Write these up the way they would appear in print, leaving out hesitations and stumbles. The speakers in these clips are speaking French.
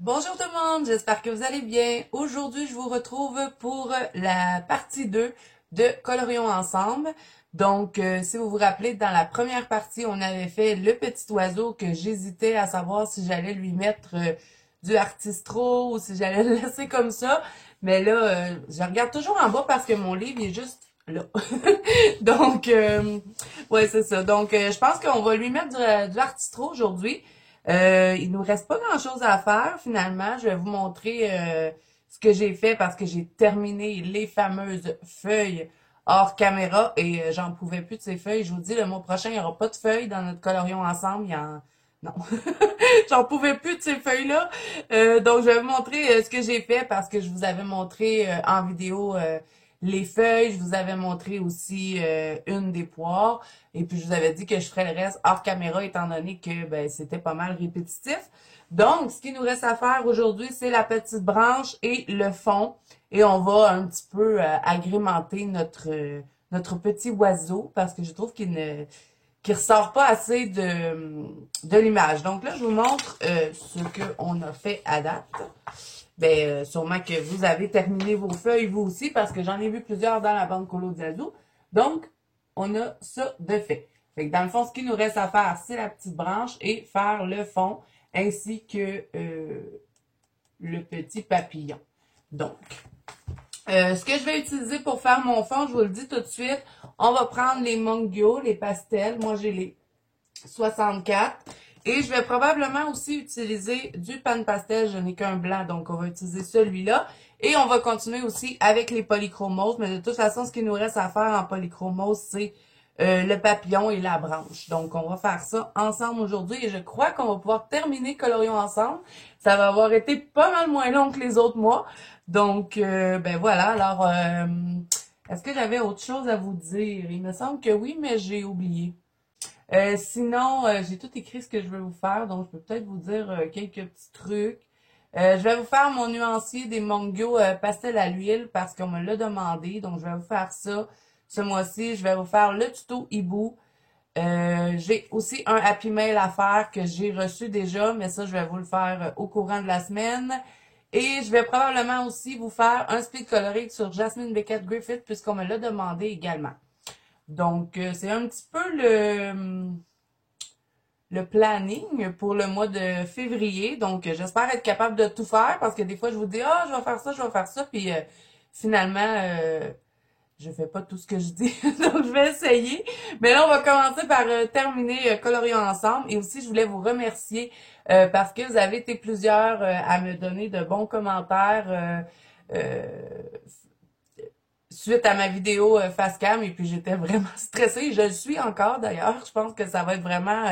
Bonjour tout le monde, j'espère que vous allez bien. Aujourd'hui, je vous retrouve pour la partie 2 de Colorions ensemble. Donc, si vous vous rappelez, dans la première partie, on avait fait le petit oiseau que j'hésitais à savoir si j'allais lui mettre du Artistro ou si j'allais le laisser comme ça. Mais là, je regarde toujours en bas parce que mon livre il est juste là. Donc, ouais, c'est ça. Donc, je pense qu'on va lui mettre du Artistro aujourd'hui. Il nous reste pas grand-chose à faire finalement. Je vais vous montrer ce que j'ai fait parce que j'ai terminé les fameuses feuilles hors caméra et j'en pouvais plus de ces feuilles. Je vous dis, le mois prochain, il n'y aura pas de feuilles dans notre colorion ensemble. Non, j'en pouvais plus de ces feuilles-là. Donc, je vais vous montrer ce que j'ai fait parce que je vous avais montré en vidéo les feuilles. Je vous avais montré aussi une des poires. Et puis, je vous avais dit que je ferais le reste hors caméra étant donné que ben, c'était pas mal répétitif. Donc, ce qui nous reste à faire aujourd'hui, c'est la petite branche et le fond. Et on va un petit peu agrémenter notre petit oiseau parce que je trouve qu'il ressort pas assez de l'image. Donc là, je vous montre ce qu'on a fait à date. Ben, sûrement que vous avez terminé vos feuilles, vous aussi, parce que j'en ai vu plusieurs dans la bande Colo Diazo. Donc, on a ça de fait. Fait que dans le fond, ce qu'il nous reste à faire, c'est la petite branche et faire le fond, ainsi que le petit papillon. Donc, ce que je vais utiliser pour faire mon fond, je vous le dis tout de suite, on va prendre les Mongyo, les pastels. Moi, j'ai les 64. Et je vais probablement aussi utiliser du pan pastel. Je n'ai qu'un blanc, donc on va utiliser celui-là. Et on va continuer aussi avec les polychromoses. Mais de toute façon, ce qu'il nous reste à faire en polychromose, c'est le papillon et la branche. Donc, on va faire ça ensemble aujourd'hui. Et je crois qu'on va pouvoir terminer Colorions ensemble. Ça va avoir été pas mal moins long que les autres mois. Donc, ben voilà. Alors, est-ce que j'avais autre chose à vous dire? Il me semble que oui, mais j'ai oublié. Sinon, j'ai tout écrit ce que je vais vous faire, donc je peux peut-être vous dire quelques petits trucs. Je vais vous faire mon nuancier des Mongyo pastel à l'huile parce qu'on me l'a demandé, donc je vais vous faire ça ce mois-ci. Je vais vous faire le tuto hibou. J'ai aussi un Happy Mail à faire que j'ai reçu déjà, mais ça, je vais vous le faire au courant de la semaine. Et je vais probablement aussi vous faire un speed colorique sur Jasmine Beckett Griffith puisqu'on me l'a demandé également. Donc, c'est un petit peu le planning pour le mois de février. Donc, j'espère être capable de tout faire parce que des fois, je vous dis, ah, je vais faire ça, je vais faire ça. Puis, finalement, je fais pas tout ce que je dis. Donc, je vais essayer. Mais là, on va commencer par terminer Colorions ensemble. Et aussi, je voulais vous remercier parce que vous avez été plusieurs à me donner de bons commentaires. Suite à ma vidéo face cam et puis j'étais vraiment stressée. Je le suis encore d'ailleurs. Je pense que ça va être vraiment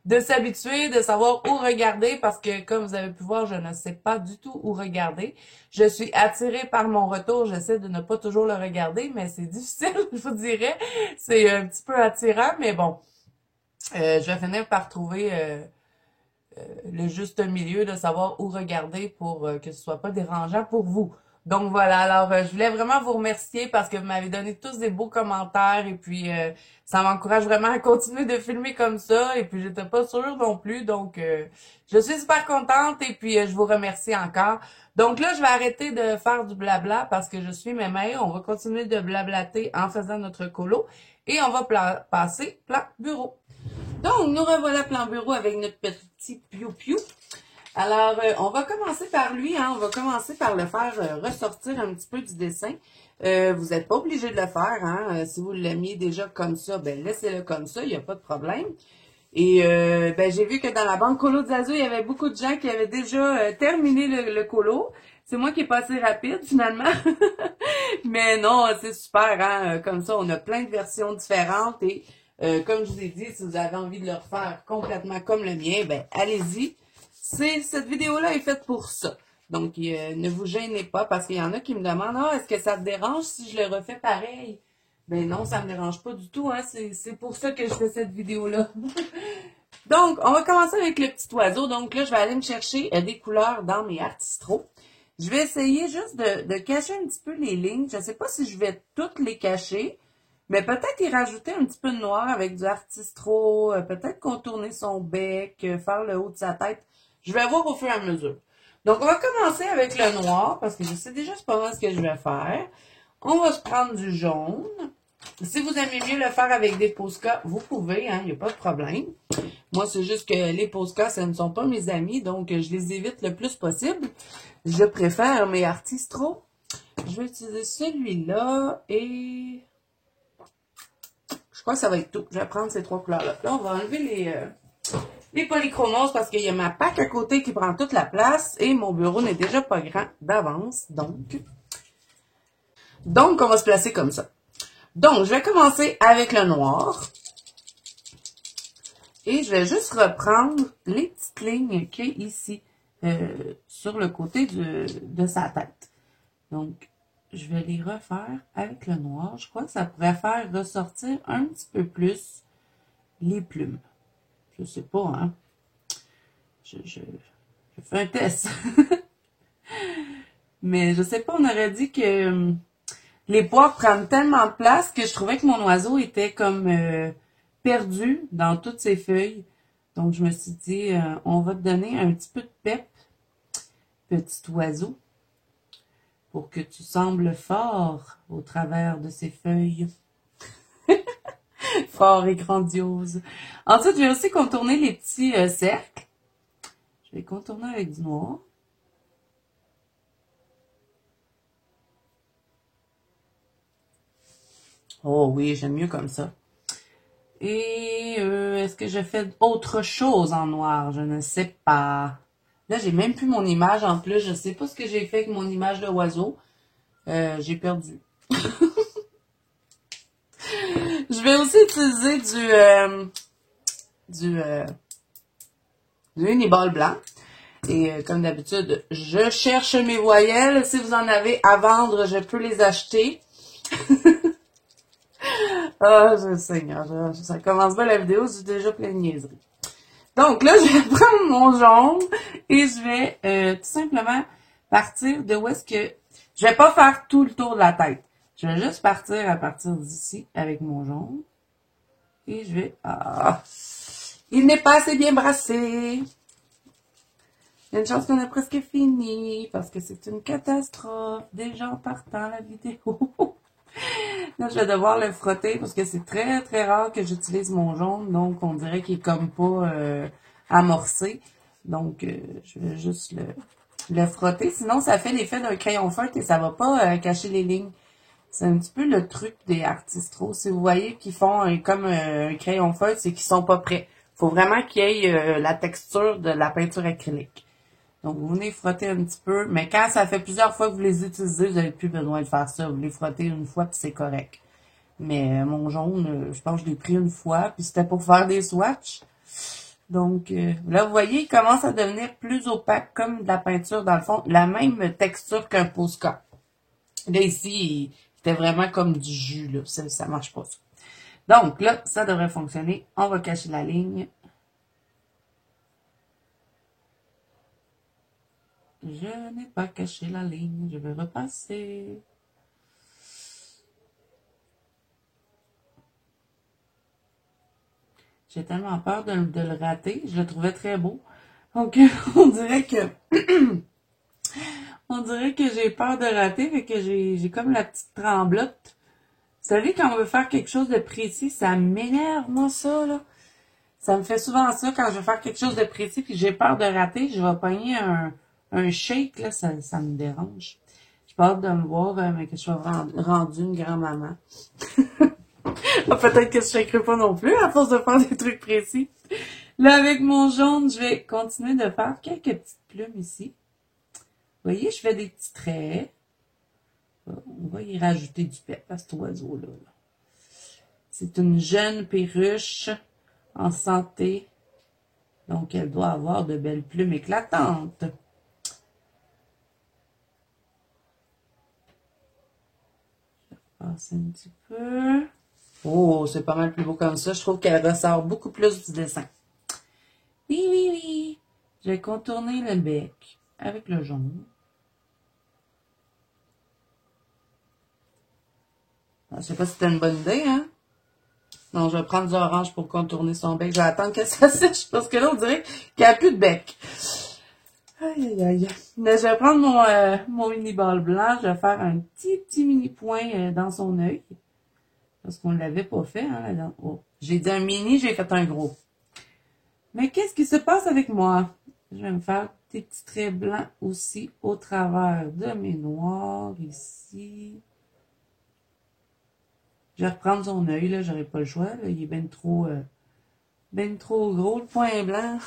de s'habituer, de savoir où regarder parce que comme vous avez pu voir, je ne sais pas du tout où regarder. Je suis attirée par mon retour. J'essaie de ne pas toujours le regarder, mais c'est difficile, je vous dirais. C'est un petit peu attirant, mais bon. Je vais finir par trouver le juste milieu de savoir où regarder pour que ce soit pas dérangeant pour vous. Donc voilà, alors je voulais vraiment vous remercier parce que vous m'avez donné tous des beaux commentaires et puis ça m'encourage vraiment à continuer de filmer comme ça et puis j'étais pas sûre non plus donc je suis super contente et puis je vous remercie encore. Donc là, je vais arrêter de faire du blabla parce que je suis mémère. On va continuer de blablater en faisant notre colo et on va passer plan bureau. Donc, nous revoilà plan bureau avec notre petit piou-piou. Alors, on va commencer par lui, hein. On va commencer par le faire ressortir un petit peu du dessin. Vous n'êtes pas obligé de le faire, hein. Si vous l'aimiez déjà comme ça, ben laissez-le comme ça, il n'y a pas de problème. Et ben j'ai vu que dans la bande Colo Diazo, il y avait beaucoup de gens qui avaient déjà terminé le colo. C'est moi qui est passé rapide finalement. Mais non, c'est super, hein. Comme ça, on a plein de versions différentes et comme je vous ai dit, si vous avez envie de le refaire complètement comme le mien, ben allez-y. Cette vidéo-là est faite pour ça. Donc, ne vous gênez pas parce qu'il y en a qui me demandent, ah, est-ce que ça te dérange si je le refais pareil? Ben non, ça me dérange pas du tout, hein. C'est pour ça que je fais cette vidéo-là. Donc, on va commencer avec le petit oiseau. Donc là, je vais aller me chercher des couleurs dans mes Artistro. Je vais essayer juste de cacher un petit peu les lignes. Je ne sais pas si je vais toutes les cacher, mais peut-être y rajouter un petit peu de noir avec du Artistro, peut-être contourner son bec, faire le haut de sa tête. Je vais voir au fur et à mesure. Donc, on va commencer avec le noir, parce que je sais déjà c'est pas mal ce que je vais faire. On va se prendre du jaune. Si vous aimez mieux le faire avec des Posca, vous pouvez, hein, il n'y a pas de problème. Moi, c'est juste que les Posca, ce ne sont pas mes amis, donc je les évite le plus possible. Je préfère mes Artistro. Je vais utiliser celui-là et je crois que ça va être tout. Je vais prendre ces trois couleurs-là. Là, on va enlever les polychromoses parce qu'il y a ma pack à côté qui prend toute la place et mon bureau n'est déjà pas grand d'avance. Donc, on va se placer comme ça. Donc, je vais commencer avec le noir. Et je vais juste reprendre les petites lignes qu'il y a ici sur le côté de sa tête. Donc, je vais les refaire avec le noir. Je crois que ça pourrait faire ressortir un petit peu plus les plumes. Je sais pas, hein. Je fais un test. Mais je sais pas, on aurait dit que les poires prennent tellement de place que je trouvais que mon oiseau était comme perdu dans toutes ses feuilles. Donc, je me suis dit, on va te donner un petit peu de pep, petit oiseau, pour que tu sembles fort au travers de ces feuilles. Fort et grandiose. Ensuite, je vais aussi contourner les petits cercles. Je vais contourner avec du noir. Oh oui, j'aime mieux comme ça. Et est-ce que je fais autre chose en noir? Je ne sais pas. Là, j'ai même plus mon image en plus. Je ne sais pas ce que j'ai fait avec mon image de oiseau. J'ai perdu. Je vais aussi utiliser du Uniball blanc. Et comme d'habitude, je cherche mes voyelles. Si vous en avez à vendre, je peux les acheter. Ah, je sais, ça commence bien la vidéo, j'ai déjà plein de niaiseries. Donc là, je vais prendre mon jaune et je vais tout simplement partir de où est-ce que... Je vais pas faire tout le tour de la tête. Je vais juste partir à partir d'ici avec mon jaune. Et je vais... Ah! Il n'est pas assez bien brassé. Il y a une chance qu'on a presque fini parce que c'est une catastrophe. Déjà en partant la vidéo. Là, je vais devoir le frotter parce que c'est très, très rare que j'utilise mon jaune. Donc, on dirait qu'il est comme pas amorcé. Donc, je vais juste le frotter. Sinon, ça fait l'effet d'un crayon feutre et ça va pas cacher les lignes. C'est un petit peu le truc des Artistro. Si vous voyez qu'ils font comme un crayon feutre, c'est qu'ils sont pas prêts. Faut vraiment qu'il y ait la texture de la peinture acrylique. Donc, vous venez frotter un petit peu. Mais quand ça fait plusieurs fois que vous les utilisez, vous n'avez plus besoin de faire ça. Vous les frottez une fois, puis c'est correct. Mais mon jaune, je pense que je l'ai pris une fois, puis c'était pour faire des swatchs. Donc, là, vous voyez, il commence à devenir plus opaque, comme de la peinture, dans le fond. La même texture qu'un Posca. Là, ici, c'était vraiment comme du jus, là. Ça marche pas, ça. Donc, là, ça devrait fonctionner. On va cacher la ligne. Je n'ai pas caché la ligne. Je vais repasser. J'ai tellement peur de le rater. Je le trouvais très beau. Donc, on dirait que... on dirait que j'ai peur de rater. Fait que j'ai comme la petite tremblote. Vous savez, quand on veut faire quelque chose de précis, ça m'énerve, moi, ça, là. Ça me fait souvent ça quand je veux faire quelque chose de précis puis j'ai peur de rater. Je vais pogner un shake, là, ça me dérange. J'ai peur de me voir, mais que je sois rendue une grand-maman. Peut-être que je shakerai pas non plus à force de faire des trucs précis. Là, avec mon jaune, je vais continuer de faire quelques petites plumes ici. Vous voyez, je fais des petits traits. On va y rajouter du pep à cet oiseau-là. C'est une jeune perruche en santé. Donc, elle doit avoir de belles plumes éclatantes. Je vais passer un petit peu. Oh, c'est pas mal plus beau comme ça. Je trouve qu'elle ressort beaucoup plus du dessin. Oui, oui, oui. Je vais contourner le bec avec le jaune. Je sais pas si c'était une bonne idée, hein? Non, je vais prendre du orange pour contourner son bec. Je vais attendre que ça sèche parce que là, on dirait qu'il n'y a plus de bec. Aïe, aïe, aïe. Là, je vais prendre mon mini-ball blanc. Je vais faire un petit mini-point dans son œil. Parce qu'on ne l'avait pas fait, hein, là-dedans. Oh. J'ai dit un mini, j'ai fait un gros. Mais qu'est-ce qui se passe avec moi? Je vais me faire des petits traits blancs aussi au travers de mes noirs ici. Je vais reprendre son œil, là, j'aurai pas le choix. Là. Il est ben trop gros, le point blanc.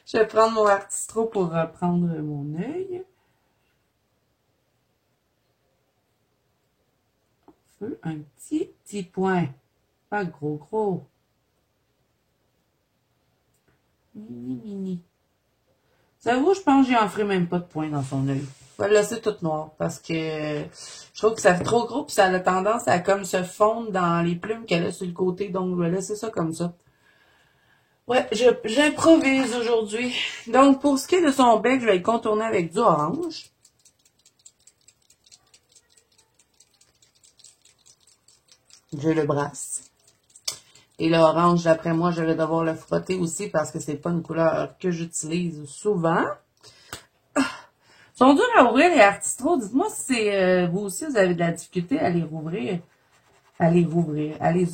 Je vais prendre mon artistro pour reprendre mon œil. On fait un petit point. Pas gros. Mini. J'avoue, je pense que j'en ferai même pas de point dans son œil. Je vais le laisser tout noir parce que je trouve que ça fait trop gros puis ça a tendance à comme se fondre dans les plumes qu'elle a sur le côté. Donc, je vais laisser ça comme ça. Ouais, j'improvise aujourd'hui. Donc, pour ce qui est de son bec, je vais le contourner avec du orange. Je le brasse. Et l'orange, d'après moi, je vais devoir le frotter aussi parce que c'est pas une couleur que j'utilise souvent. Ils sont durs à ouvrir les artistros. Dites-moi si c'est vous aussi, vous avez de la difficulté à les rouvrir. À les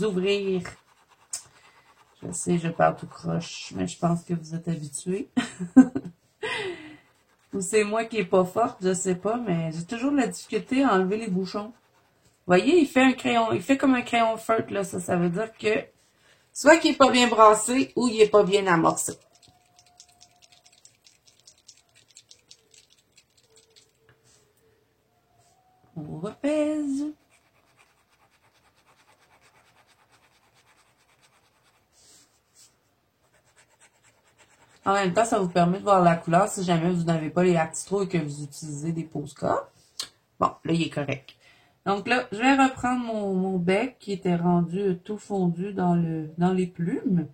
ouvrir. Je sais, je parle tout croche, mais je pense que vous êtes habitués. Ou c'est moi qui est pas forte, je sais pas, mais j'ai toujours de la difficulté à enlever les bouchons. Vous voyez, il fait un crayon, il fait comme un crayon feutre, là, ça veut dire que soit qu'il est pas bien brassé ou il est pas bien amorcé. On repèse. En même temps, ça vous permet de voir la couleur si jamais vous n'avez pas les artistros et que vous utilisez des Posca. Bon, là, il est correct. Donc là, je vais reprendre mon bec qui était rendu tout fondu dans les plumes.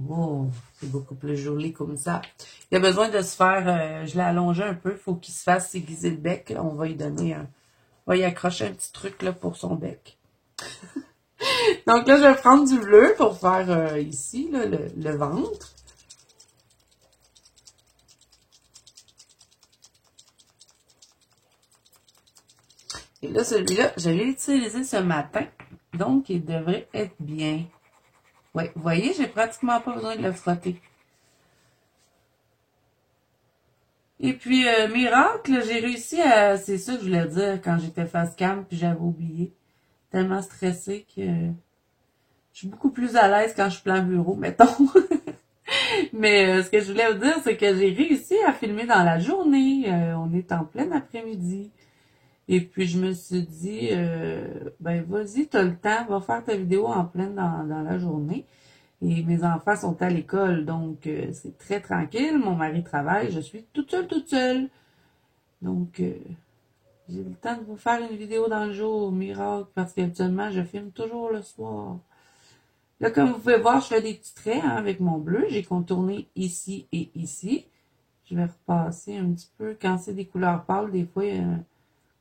Oh, c'est beaucoup plus joli comme ça. Il a besoin de se faire, je l'ai allongé un peu, il faut qu'il se fasse aiguiser le bec. Là. On va lui donner on va y accrocher un petit truc là pour son bec. Donc là, je vais prendre du bleu pour faire ici là, le ventre. Et là, celui-là, je l'ai utilisé ce matin. Donc, il devrait être bien. Oui, vous voyez, j'ai pratiquement pas besoin de le frotter. Et puis, miracle, j'ai réussi à... C'est ça que je voulais dire quand j'étais face cam, puis j'avais oublié. Tellement stressée que je suis beaucoup plus à l'aise quand je suis plein bureau, mettons. Mais ce que je voulais vous dire, c'est que j'ai réussi à filmer dans la journée. On est en plein après-midi. Et puis, je me suis dit, ben vas-y, t'as le temps, va faire ta vidéo en pleine dans la journée. Et mes enfants sont à l'école, donc c'est très tranquille. Mon mari travaille, je suis toute seule. Donc, j'ai le temps de vous faire une vidéo dans le jour, miracle, parce qu'habituellement, je filme toujours le soir. Là, comme vous pouvez voir, je fais des petits traits hein, avec mon bleu. J'ai contourné ici et ici. Je vais repasser un petit peu. Quand c'est des couleurs pâles, des fois,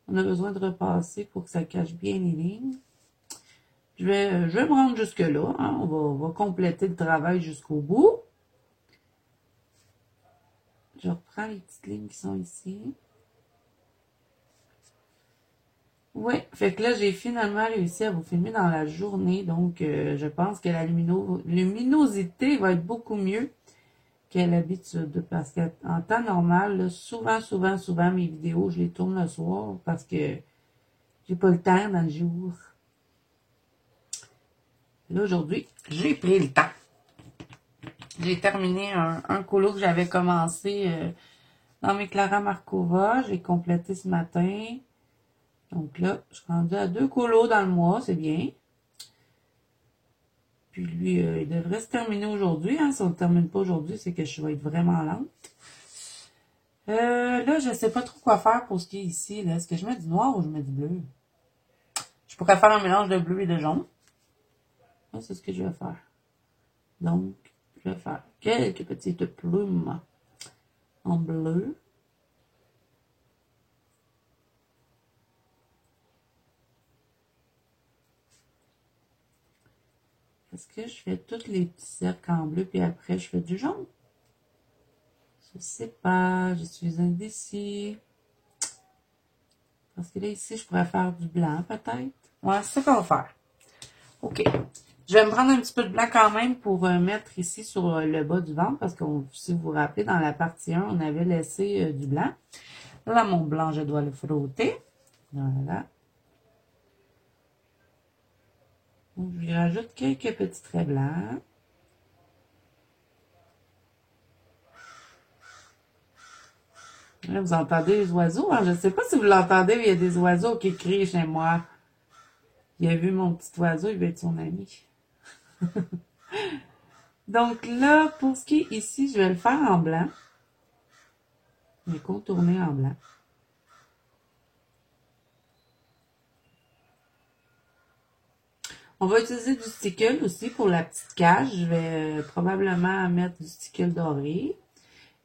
on a besoin de repasser pour que ça cache bien les lignes. Je vais me rendre jusque-là. Hein. On va compléter le travail jusqu'au bout. Je reprends les petites lignes qui sont ici. Oui, fait que là, j'ai finalement réussi à vous filmer dans la journée. Donc, je pense que la luminosité va être beaucoup mieux qu'à l'habitude. Parce qu'en temps normal, là, souvent, mes vidéos, je les tourne le soir parce que j'ai pas le temps dans le jour. Là, aujourd'hui, j'ai pris le temps. J'ai terminé un colo que j'avais commencé dans mes Clara Markova. J'ai complété ce matin. Donc là, je suis rendue à 2 colos dans le mois, c'est bien. Puis lui, il devrait se terminer aujourd'hui. Hein. Si on ne le termine pas aujourd'hui, c'est que je vais être vraiment lente. Là, je ne sais pas trop quoi faire pour ce qui est ici. Est-ce que je mets du noir ou je mets du bleu? Je pourrais faire un mélange de bleu et de jaune. Ça, c'est ce que je vais faire. Donc, je vais faire quelques petites plumes en bleu. Est-ce que je fais tous les petits cercles en bleu, puis après, je fais du jaune? Je sais pas, je suis indécis. Parce que là, ici, je pourrais faire du blanc, peut-être. Ouais, c'est ça qu'on va faire. OK. Je vais me prendre un petit peu de blanc quand même pour mettre ici sur le bas du ventre, parce que si vous vous rappelez, dans la partie 1, on avait laissé du blanc. Là, mon blanc, je dois le frotter. Voilà. Donc, je lui rajoute quelques petits traits blancs. Là, vous entendez les oiseaux, hein? Je ne sais pas si vous l'entendez, mais il y a des oiseaux qui crient chez moi. Il a vu mon petit oiseau, il va être son ami. Donc là, pour ce qui est ici, je vais le faire en blanc. Je vais contourner en blanc. On va utiliser du stickle aussi pour la petite cage. Je vais probablement mettre du stickle doré.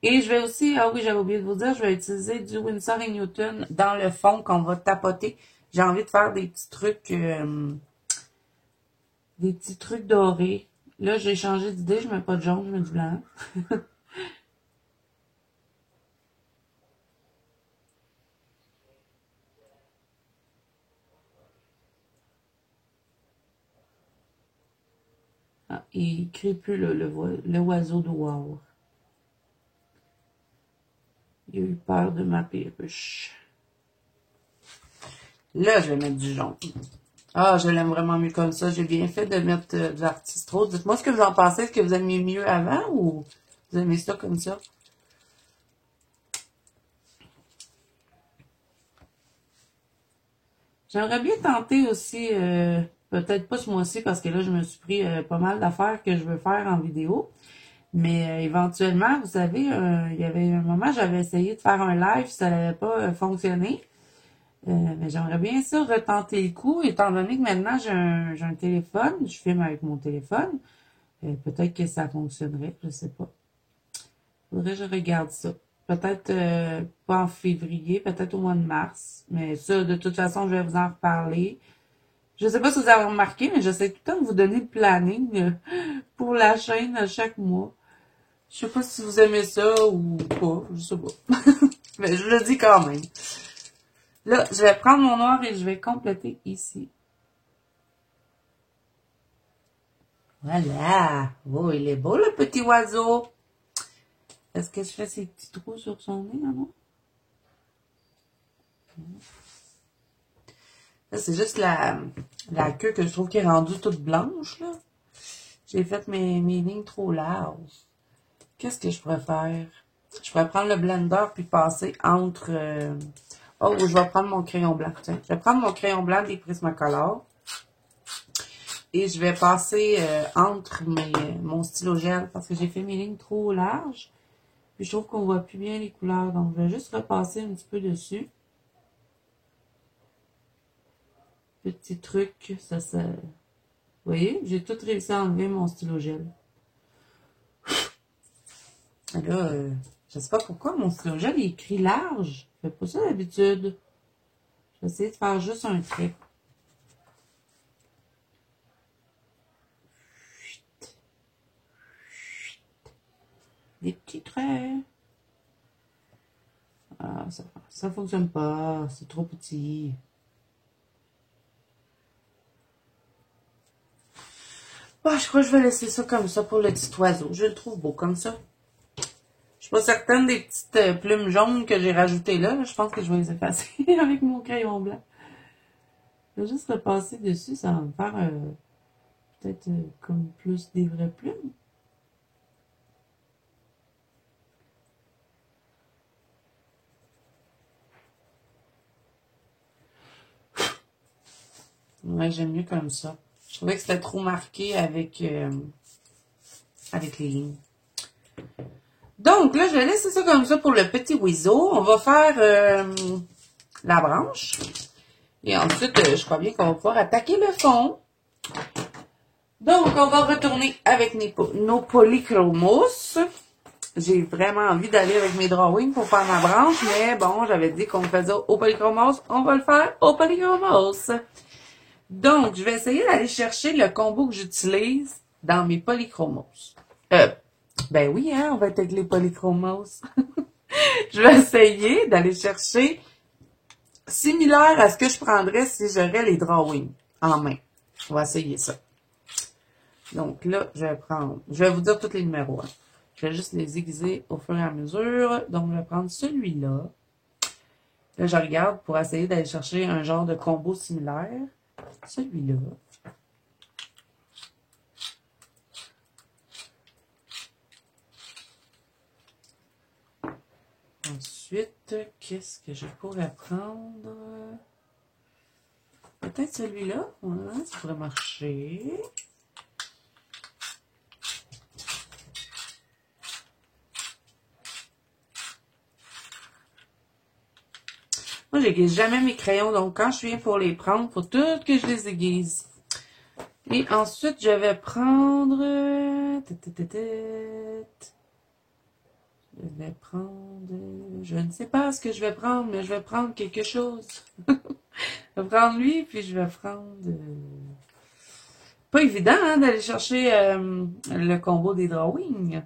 Et je vais aussi, ah oui, j'avais oublié de vous dire, je vais utiliser du Winsor & Newton dans le fond qu'on va tapoter. J'ai envie de faire des petits trucs dorés. Là, j'ai changé d'idée, je mets pas de jaune, je mets du blanc. Ah, il crie plus le oiseau de wow. Il a eu peur de ma perruche. Là, je vais mettre du jaune. Ah, je l'aime vraiment mieux comme ça. J'ai bien fait de mettre de l'artiste rose. Dites-moi ce que vous en pensez. Est-ce que vous aimez mieux avant ou vous aimez ça comme ça? J'aimerais bien tenter aussi, peut-être pas ce mois-ci parce que là, je me suis pris pas mal d'affaires que je veux faire en vidéo. Mais éventuellement, vous savez, il y avait un moment, j'avais essayé de faire un live, ça n'avait pas fonctionné. Mais j'aimerais bien ça retenter le coup, étant donné que maintenant j'ai un téléphone, je filme avec mon téléphone. Peut-être que ça fonctionnerait, je sais pas. Faudrait que je regarde ça. Peut-être pas en février, peut-être au mois de mars. Mais ça, de toute façon, je vais vous en reparler. Je sais pas si vous avez remarqué, mais j'essaie tout le temps de vous donner le planning pour la chaîne à chaque mois. Je sais pas si vous aimez ça ou pas, je sais pas. Mais je le dis quand même. Là, je vais prendre mon noir et je vais compléter ici. Voilà. Oh, il est beau le petit oiseau. Est-ce que je fais ces petits trous sur son nez, non? Là, c'est juste la queue que je trouve qui est rendue toute blanche, là. J'ai fait mes lignes trop larges. Qu'est-ce que je pourrais faire? Je pourrais prendre le blender puis passer entre... Oh, je vais prendre mon crayon blanc. Tiens, je vais prendre mon crayon blanc des Prismacolor. Et je vais passer entre mon stylo gel parce que j'ai fait mes lignes trop larges. Puis je trouve qu'on voit plus bien les couleurs. Donc, je vais juste repasser un petit peu dessus. Petit truc, ça. Vous voyez, j'ai tout réussi à enlever mon stylo gel. Là, je sais pas pourquoi mon stylo gel est écrit large. Je fais pas ça d'habitude. Je vais essayer de faire juste un trait. Des petits traits. Ah, ça fonctionne pas. C'est trop petit. Bah, je crois que je vais laisser ça comme ça pour le petit oiseau. Je le trouve beau comme ça. Je suis pas certaine des petites plumes jaunes que j'ai rajoutées là. Je pense que je vais les effacer avec mon crayon blanc. Je vais juste repasser dessus. Ça va me faire peut-être comme plus des vraies plumes. Ouais, j'aime mieux comme ça. Je trouvais que c'était trop marqué avec les lignes. Donc, là, je vais laisser ça comme ça pour le petit oiseau. On va faire la branche. Et ensuite, je crois bien qu'on va pouvoir attaquer le fond. Donc, on va retourner avec nos polychromos. J'ai vraiment envie d'aller avec mes drawings pour faire ma branche. Mais bon, j'avais dit qu'on le faisait au polychromos. On va le faire au polychromos. Donc, je vais essayer d'aller chercher le combo que j'utilise dans mes polychromos. Ben oui, hein, on va être avec les polychromos. Je vais essayer d'aller chercher similaire à ce que je prendrais si j'aurais les drawings en main. On va essayer ça. Donc là, je vais vous dire tous les numéros. Hein. Je vais juste les aiguiser au fur et à mesure. Donc, je vais prendre celui-là. Là, je regarde pour essayer d'aller chercher un genre de combo similaire. Celui-là. Ensuite, qu'est-ce que je pourrais prendre? Peut-être celui-là. Ouais, ça pourrait marcher. Moi, j'aiguise jamais mes crayons, donc quand je viens pour les prendre, il faut tout que je les aiguise. Et ensuite, je vais prendre... Je ne sais pas ce que je vais prendre, mais je vais prendre quelque chose. Je vais prendre lui, puis je vais prendre... Pas évident, hein, d'aller chercher le combo des drawings.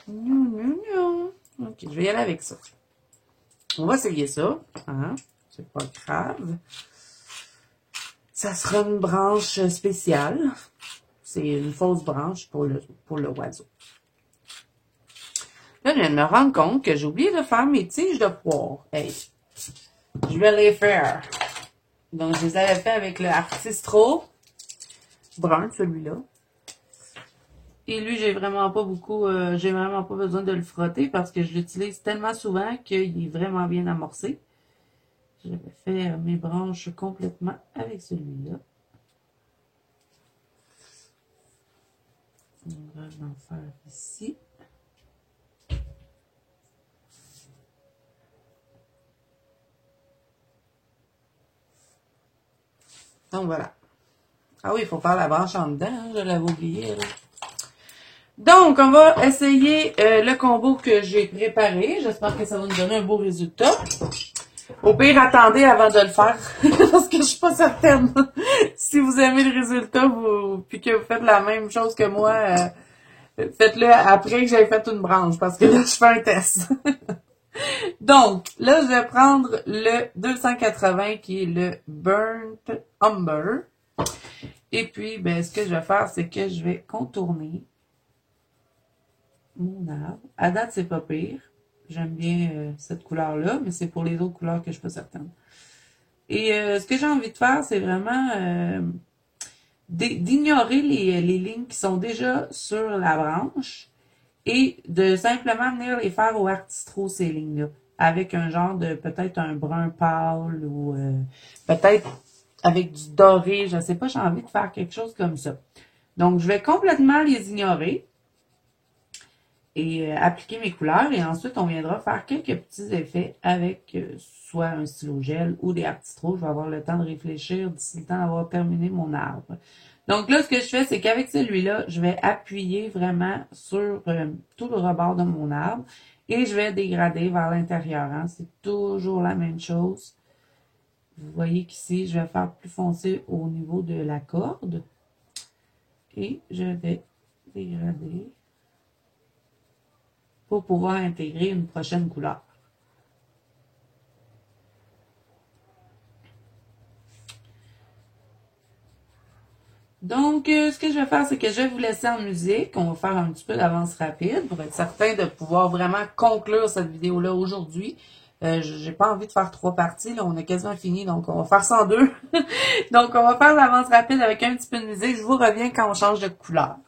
Ok, je vais y aller avec ça. On va essayer ça. Hein? C'est pas grave. Ça sera une branche spéciale. C'est une fausse branche pour le oiseau. Là, je viens de me rendre compte que j'ai oublié de faire mes tiges de poire. Hey, je vais les faire. Donc, je les avais fait avec le Artistro brun, celui-là. Et lui, j'ai vraiment pas besoin de le frotter parce que je l'utilise tellement souvent qu'il est vraiment bien amorcé. Je vais faire mes branches complètement avec celui-là. On va en faire ici. Donc voilà. Ah oui, il faut faire la branche en dedans, hein, je l'avais oublié. Là. Donc, on va essayer le combo que j'ai préparé. J'espère que ça va nous donner un beau résultat. Au pire, attendez avant de le faire, parce que je suis pas certaine. Si vous aimez le résultat, puis que vous faites la même chose que moi, faites-le après que j'ai fait une branche, parce que là, je fais un test. Donc, là, je vais prendre le 280 qui est le Burnt Umber. Et puis, ben, ce que je vais faire, c'est que je vais contourner mon arbre. À date, c'est pas pire. J'aime bien cette couleur-là, mais c'est pour les autres couleurs que je suis pas certaine. Et ce que j'ai envie de faire, c'est vraiment d'ignorer les lignes qui sont déjà sur la branche et de simplement venir les faire au Artistro, ces lignes-là, avec un genre de, peut-être un brun pâle ou peut-être avec du doré, je sais pas, j'ai envie de faire quelque chose comme ça. Donc, je vais complètement les ignorer et appliquer mes couleurs. Et ensuite, on viendra faire quelques petits effets avec soit un stylo gel ou des Artistro. Je vais avoir le temps de réfléchir d'ici le temps d'avoir terminé mon arbre. Donc là, ce que je fais, c'est qu'avec celui-là, je vais appuyer vraiment sur tout le rebord de mon arbre et je vais dégrader vers l'intérieur. Hein. C'est toujours la même chose. Vous voyez qu'ici, je vais faire plus foncé au niveau de la corde et je vais dégrader pour pouvoir intégrer une prochaine couleur. Donc, ce que je vais faire, c'est que je vais vous laisser en musique. On va faire un petit peu d'avance rapide pour être certain de pouvoir vraiment conclure cette vidéo-là aujourd'hui. J'ai pas envie de faire 3 parties, là, on a quasiment fini, donc on va faire ça en 2. Donc, on va faire l'avance rapide avec un petit peu de musique. Je vous reviens quand on change de couleur.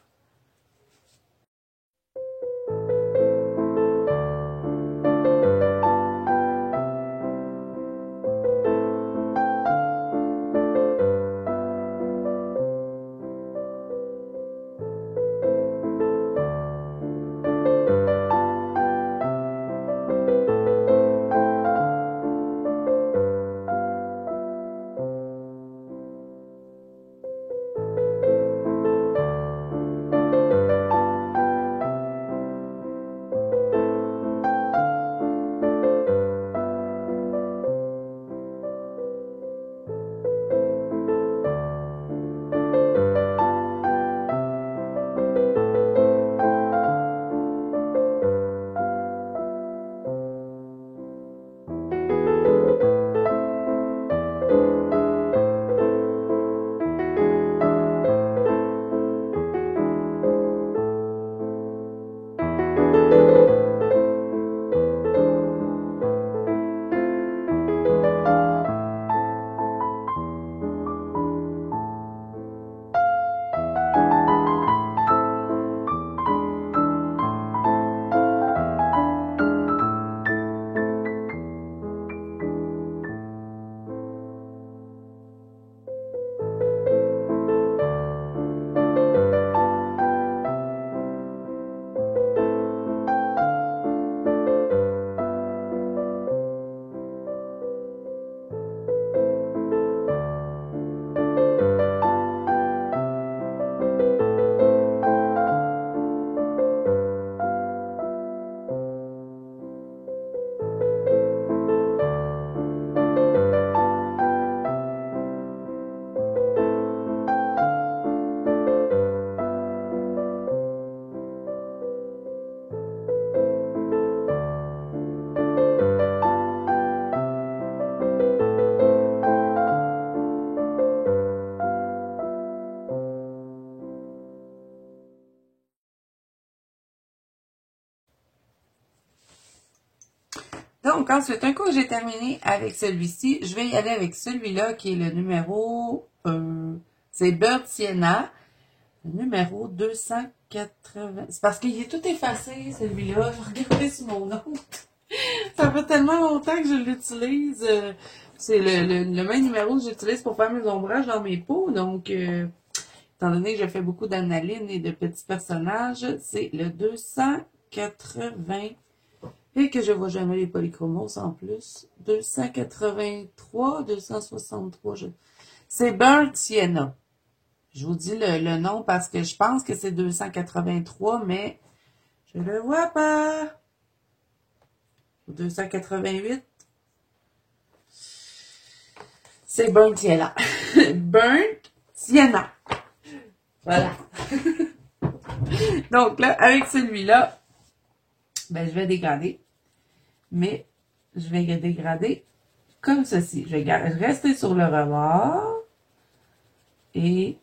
Donc, ensuite, un coup que j'ai terminé avec celui-ci, je vais y aller avec celui-là qui est le numéro, c'est Bird Sienna, le numéro 280. C'est parce qu'il est tout effacé, celui-là. Je regardais sur mon autre. Ça fait tellement longtemps que je l'utilise. C'est le même numéro que j'utilise pour faire mes ombrages dans mes peaux. Donc, étant donné que je fais beaucoup d'analynes et de petits personnages, c'est le 280. Et que je vois jamais les polychromos en plus. 283, 263. C'est Burnt Sienna. Je vous dis le nom parce que je pense que c'est 283, mais je le vois pas. 288. C'est Burnt Sienna. Burnt Sienna. Voilà. Donc là, avec celui-là, ben, je vais dégrader. Mais je vais dégrader comme ceci. Je vais rester sur le rebord. Et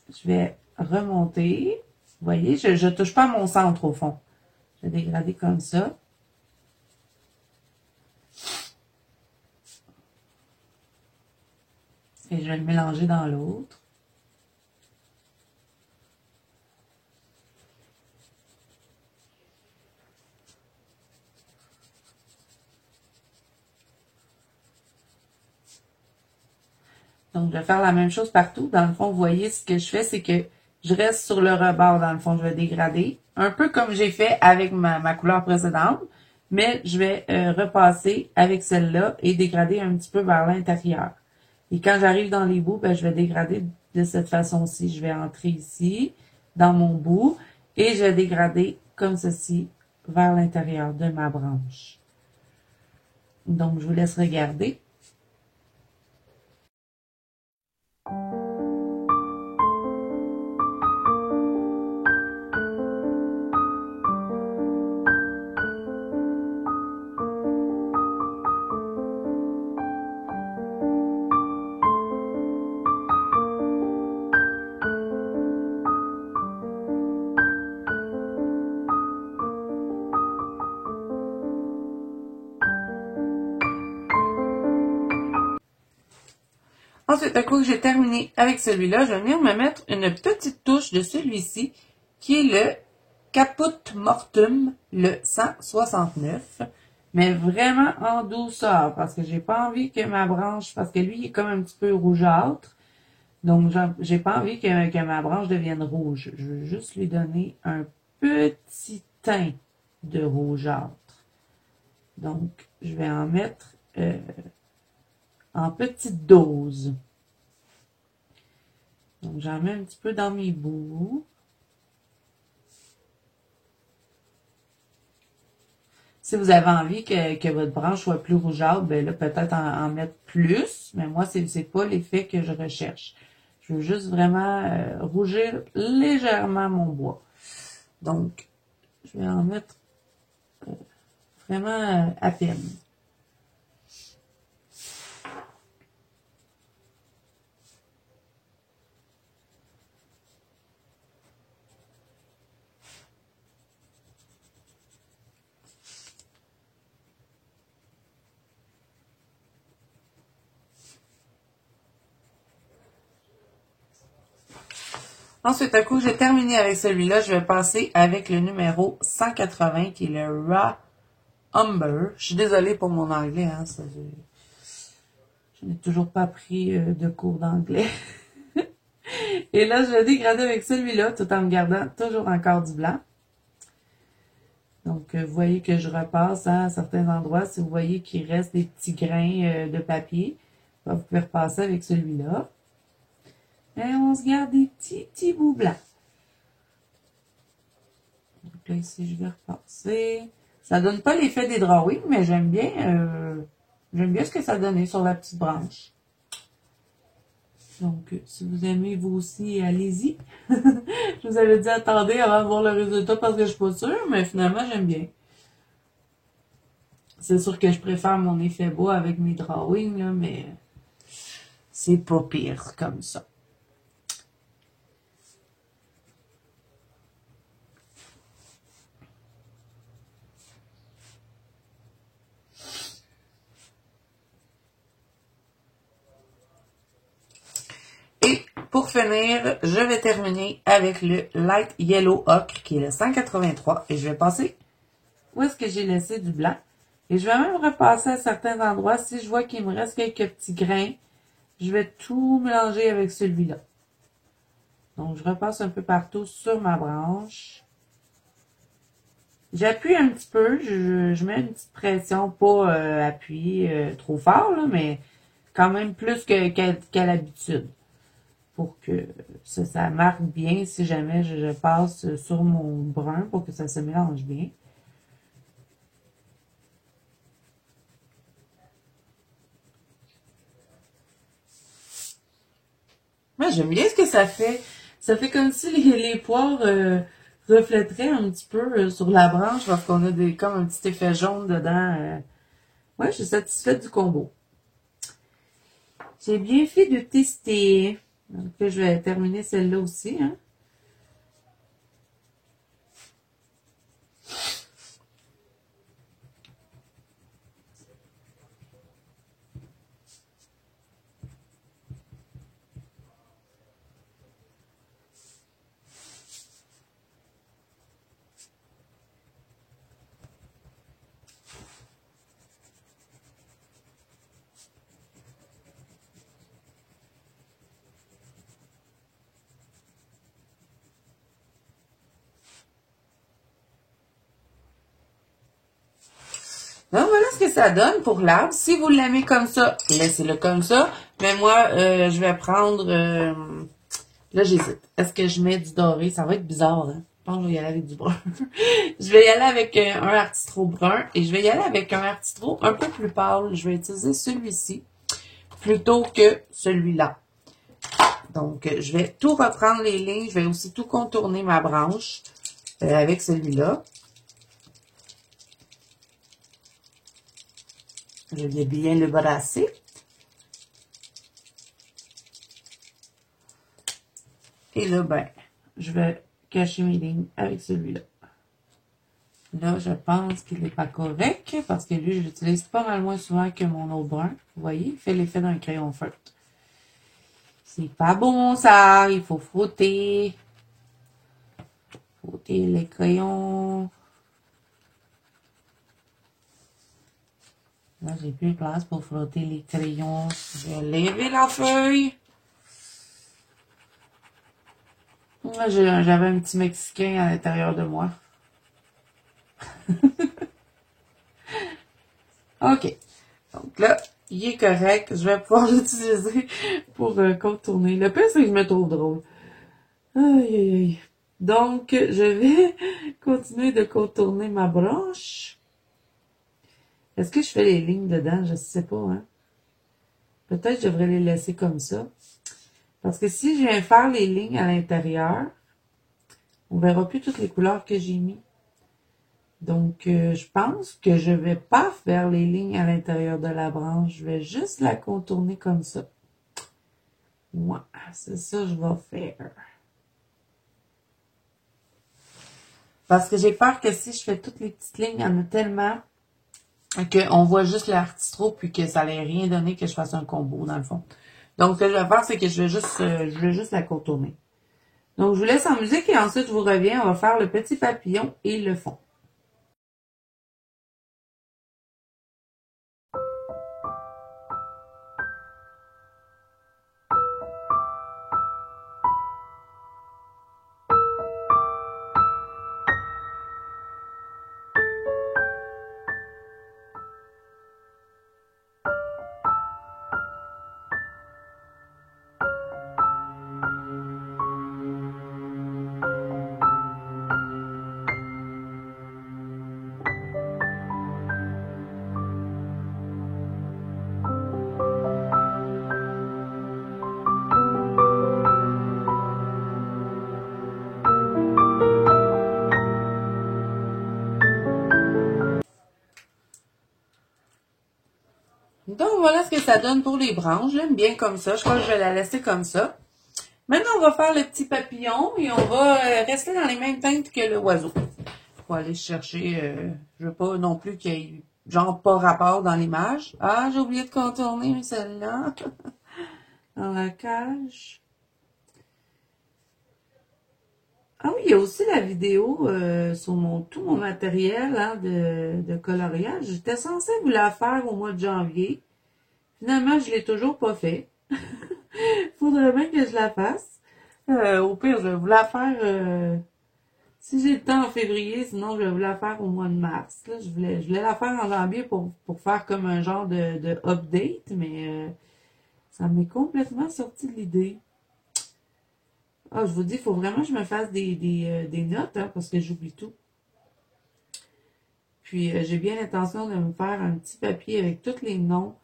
je vais remonter. Vous voyez, je ne touche pas à mon centre au fond. Je vais dégrader comme ça. Et je vais le mélanger dans l'autre. Donc, je vais faire la même chose partout. Dans le fond, vous voyez, ce que je fais, c'est que je reste sur le rebord. Dans le fond, je vais dégrader. Un peu comme j'ai fait avec ma couleur précédente. Mais je vais repasser avec celle-là et dégrader un petit peu vers l'intérieur. Et quand j'arrive dans les bouts, ben, je vais dégrader de cette façon-ci. Je vais entrer ici, dans mon bout, et je vais dégrader comme ceci vers l'intérieur de ma branche. Donc, je vous laisse regarder. Ensuite, un coup que j'ai terminé avec celui-là, je vais venir me mettre une petite touche de celui-ci, qui est le Caput Mortuum, le 169, mais vraiment en douceur, parce que j'ai pas envie que ma branche, parce que lui, il est comme un petit peu rougeâtre, donc j'ai pas envie que ma branche devienne rouge. Je veux juste lui donner un petit teint de rougeâtre. Donc, je vais en mettre en petite dose. Donc, j'en mets un petit peu dans mes bouts. Si vous avez envie que votre branche soit plus rougeâtre, ben là, peut-être en mettre plus. Mais moi, c'est pas l'effet que je recherche. Je veux juste vraiment rougir légèrement mon bois. Donc, je vais en mettre vraiment à peine. Ensuite, un coup, j'ai terminé avec celui-là, je vais passer avec le numéro 180 qui est le Raw Umber. Je suis désolée pour mon anglais, hein, je n'ai toujours pas pris de cours d'anglais. Et là, je vais dégrader avec celui-là tout en me gardant toujours encore du blanc. Donc, vous voyez que je repasse hein, à certains endroits. Si vous voyez qu'il reste des petits grains de papier, vous pouvez repasser avec celui-là. Et on se garde des petits bouts blancs. Donc là, ici, je vais repasser. Ça donne pas l'effet des drawings, mais j'aime bien ce que ça donnait sur la petite branche. Donc, si vous aimez, vous aussi, allez-y. Je vous avais dit attendez avant de voir le résultat parce que je suis pas sûre, mais finalement, j'aime bien. C'est sûr que je préfère mon effet bois avec mes drawings, là, mais c'est pas pire comme ça. pour finir, je vais terminer avec le Light Yellow Ocre qui est le 183 et je vais passer où est-ce que j'ai laissé du blanc. Et je vais même repasser à certains endroits. Si je vois qu'il me reste quelques petits grains, je vais tout mélanger avec celui-là. Donc, je repasse un peu partout sur ma branche. J'appuie un petit peu, je mets une petite pression, pas appuyer trop fort, là, mais quand même plus qu'à l'habitude. Pour que ça marque bien si jamais je passe sur mon brun pour que ça se mélange bien. Moi, j'aime bien ce que ça fait. Ça fait comme si les poires reflèteraient un petit peu sur la branche parce qu'on a comme un petit effet jaune dedans. Ouais, je suis satisfaite du combo. J'ai bien fait de tester. Donc là, je vais terminer celle-là aussi. Hein. Donc voilà ce que ça donne pour l'arbre. Si vous l'aimez comme ça, laissez-le comme ça. Mais moi, je vais prendre... là, j'hésite. Est-ce que je mets du doré? Ça va être bizarre, hein? Je pense que je vais y aller avec du brun. Je vais y aller avec un artistro brun et je vais y aller avec un artistro un peu plus pâle. Je vais utiliser celui-ci plutôt que celui-là. Donc, je vais tout reprendre les lignes. Je vais aussi tout contourner ma branche avec celui-là. Je vais bien le brasser. Et là, ben, je vais cacher mes lignes avec celui-là. Là, je pense qu'il n'est pas correct parce que lui, je l'utilise pas mal moins souvent que mon autre brun. Vous voyez, il fait l'effet d'un crayon feutre. C'est pas bon, ça. Il faut frotter. Frotter les crayons. Là, j'ai plus de place pour frotter les crayons. Je vais lever la feuille. Moi, j'avais un petit Mexicain à l'intérieur de moi. OK. Donc là, il est correct. Je vais pouvoir l'utiliser pour contourner. Le pire, c'est que je me trouve drôle. Aïe, aïe, aïe. Donc, je vais continuer de contourner ma branche. Est-ce que je fais les lignes dedans? Je ne sais pas, hein. Peut-être que je devrais les laisser comme ça. Parce que si je viens faire les lignes à l'intérieur, on verra plus toutes les couleurs que j'ai mis. Donc, je pense que je vais pas faire les lignes à l'intérieur de la branche. Je vais juste la contourner comme ça. Ouais, c'est ça que je vais faire. Parce que j'ai peur que si je fais toutes les petites lignes, il y en a tellement qu'on voit juste l'artistro puis que ça n'allait rien donner que je fasse un combo dans le fond. Donc, ce que je vais faire, c'est que je vais juste la contourner. Donc, je vous laisse en musique et ensuite, je vous reviens. On va faire le petit papillon et le fond. Donc, voilà ce que ça donne pour les branches. J'aime bien comme ça. Je crois que je vais la laisser comme ça. Maintenant, on va faire le petit papillon et on va rester dans les mêmes teintes que le oiseau. Pour aller chercher, je veux pas non plus qu'il y ait genre pas rapport dans l'image. Ah, j'ai oublié de contourner celle-là. Dans la cage. il y a aussi la vidéo sur tout mon matériel hein, de coloriage. J'étais censée vous la faire au mois de janvier. Finalement, je l'ai toujours pas fait. Faudrait bien que je la fasse. Au pire, je vais vous la faire si j'ai le temps en février, sinon je vais vous la faire au mois de mars. Là, je voulais la faire en janvier pour faire comme un genre de update, mais ça m'est complètement sorti de l'idée. Ah, je vous dis, il faut vraiment que je me fasse des notes, hein, parce que j'oublie tout. Puis, j'ai bien l'intention de me faire un petit papier avec tous les noms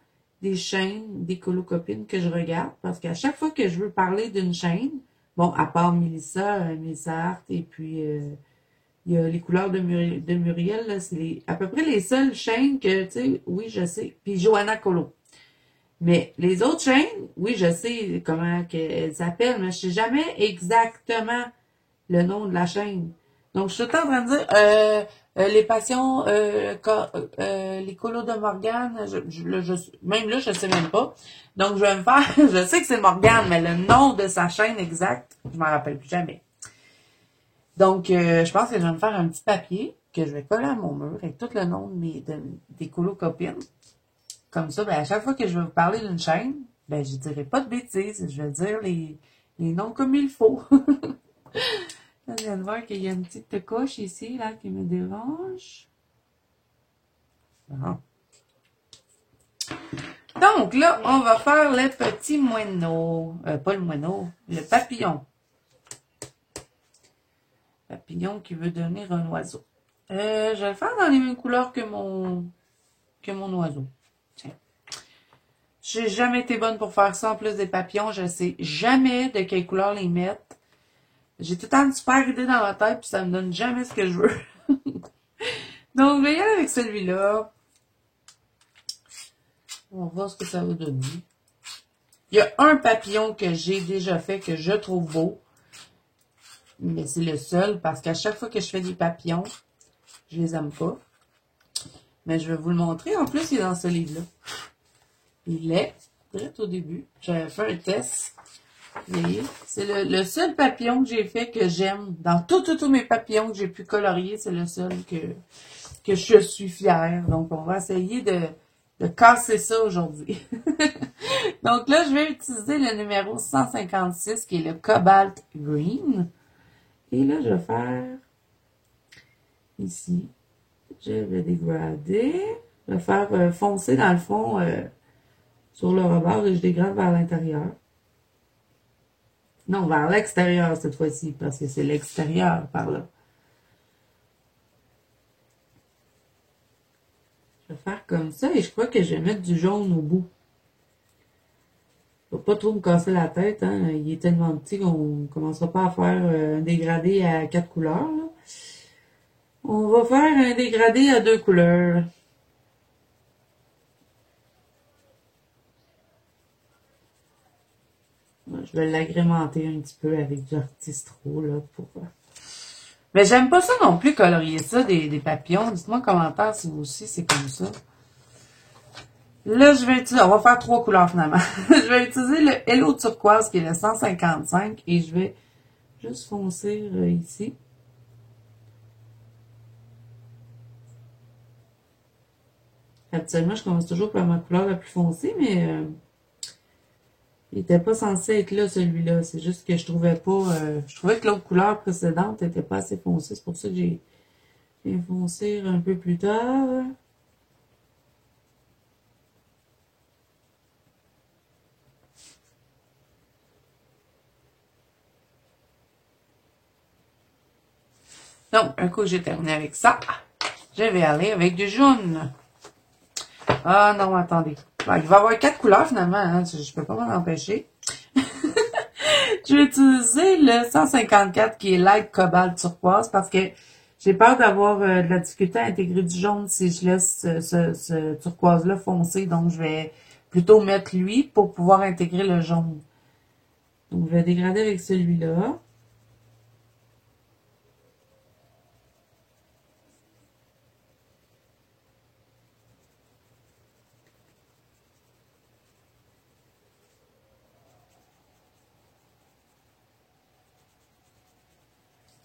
des chaînes, des colocopines que je regarde, parce qu'à chaque fois que je veux parler d'une chaîne, bon, à part Mélissa, Mélissa Art, et puis il y a les couleurs de Muriel, là, c'est à peu près les seules chaînes que, tu sais, oui, je sais. Puis Johanna Colo. Mais les autres chaînes, oui, je sais comment elles s'appellent, mais je sais jamais exactement le nom de la chaîne. Donc, je suis tout le temps en train de dire, les passions, les colos de Morgane, même là, je sais même pas. Donc, je vais me faire, je sais que c'est Morgane, mais le nom de sa chaîne exacte, je m'en rappelle plus jamais. Donc, je pense que je vais me faire un petit papier que je vais coller à mon mur avec tout le nom des colocopines. Comme ça, ben, à chaque fois que je vais vous parler d'une chaîne, ben, je dirai pas de bêtises. Je vais dire les noms comme il faut. Là, je viens de voir qu'il y a une petite coche ici, là, qui me dérange. Ah. Donc, là, on va faire le petit moineau. Pas le moineau, le papillon. Papillon qui veut devenir un oiseau. Je vais le faire dans les mêmes couleurs que mon oiseau. Tiens. J'ai jamais été bonne pour faire ça en plus des papillons. Je sais jamais de quelle couleur les mettre. J'ai tout le temps une super idée dans ma tête, puis ça me donne jamais ce que je veux. Donc, je vais y aller avec celui-là. On va voir ce que ça va donner. Il y a un papillon que j'ai déjà fait, que je trouve beau. Mais c'est le seul, parce qu'à chaque fois que je fais des papillons, je les aime pas. Mais je vais vous le montrer. En plus, il est dans ce livre-là. Il est, direct au début. J'avais fait un test. Vous voyez, c'est le seul papillon que j'ai fait que j'aime. Dans tous mes papillons que j'ai pu colorier, c'est le seul que je suis fière. Donc, on va essayer de casser ça aujourd'hui. Donc là, je vais utiliser le numéro 156 qui est le Cobalt Green. Et là, je vais faire ici. Je vais dégrader. Je vais faire foncer dans le fond sur le rebord et je dégrade vers l'intérieur. Non, vers l'extérieur cette fois-ci, parce que c'est l'extérieur par là. Je vais faire comme ça et je crois que je vais mettre du jaune au bout. Faut pas trop me casser la tête, hein. Il est tellement petit qu'on ne commencera pas à faire un dégradé à 4 couleurs. Là. On va faire un dégradé à 2 couleurs. Je vais l'agrémenter un petit peu avec du artistro, là, pour... Mais j'aime pas ça non plus, colorier ça, des papillons. Dites-moi en commentaire si vous aussi c'est comme ça. Là, je vais utiliser... On va faire 3 couleurs, finalement. Je vais utiliser le Hello Turquoise, qui est le 155, et je vais juste foncer ici. Habituellement, je commence toujours par ma couleur la plus foncée, mais il n'était pas censé être là, celui-là. C'est juste que je trouvais pas... je trouvais que l'autre couleur précédente n'était pas assez foncée. C'est pour ça que j'ai foncé un peu plus tard. Donc, un coup j'ai terminé avec ça, je vais aller avec du jaune. Ah non, attendez. Bon, il va y avoir 4 couleurs finalement, hein. Je peux pas m'en empêcher. Je vais utiliser le 154 qui est Light Cobalt Turquoise parce que j'ai peur d'avoir de la difficulté à intégrer du jaune si je laisse ce turquoise-là foncer. Donc, je vais plutôt mettre lui pour pouvoir intégrer le jaune. Donc, je vais dégrader avec celui-là.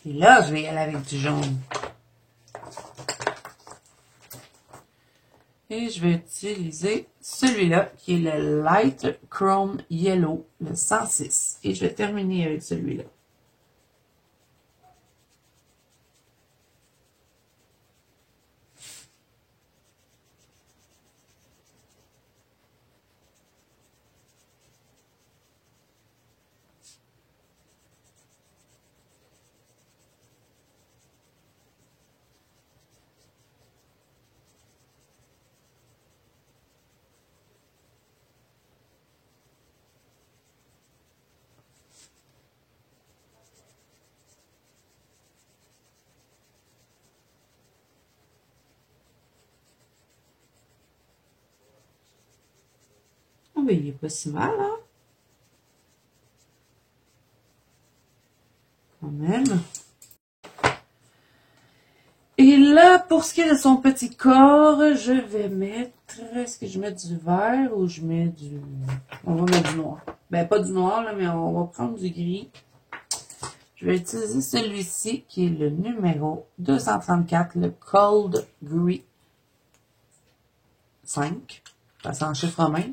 Et là, je vais y aller avec du jaune. Et je vais utiliser celui-là, qui est le Light Chrome Yellow, le 106. Et je vais terminer avec celui-là. Ah ben, il est pas si mal, hein? Quand même. Et là, pour ce qui est de son petit corps, je vais mettre... Est-ce que je mets du vert ou je mets du... On va mettre du noir. Ben, pas du noir, là, mais on va prendre du gris. Je vais utiliser celui-ci, qui est le numéro 234, le Cold Gris 5. C'est en chiffre romain.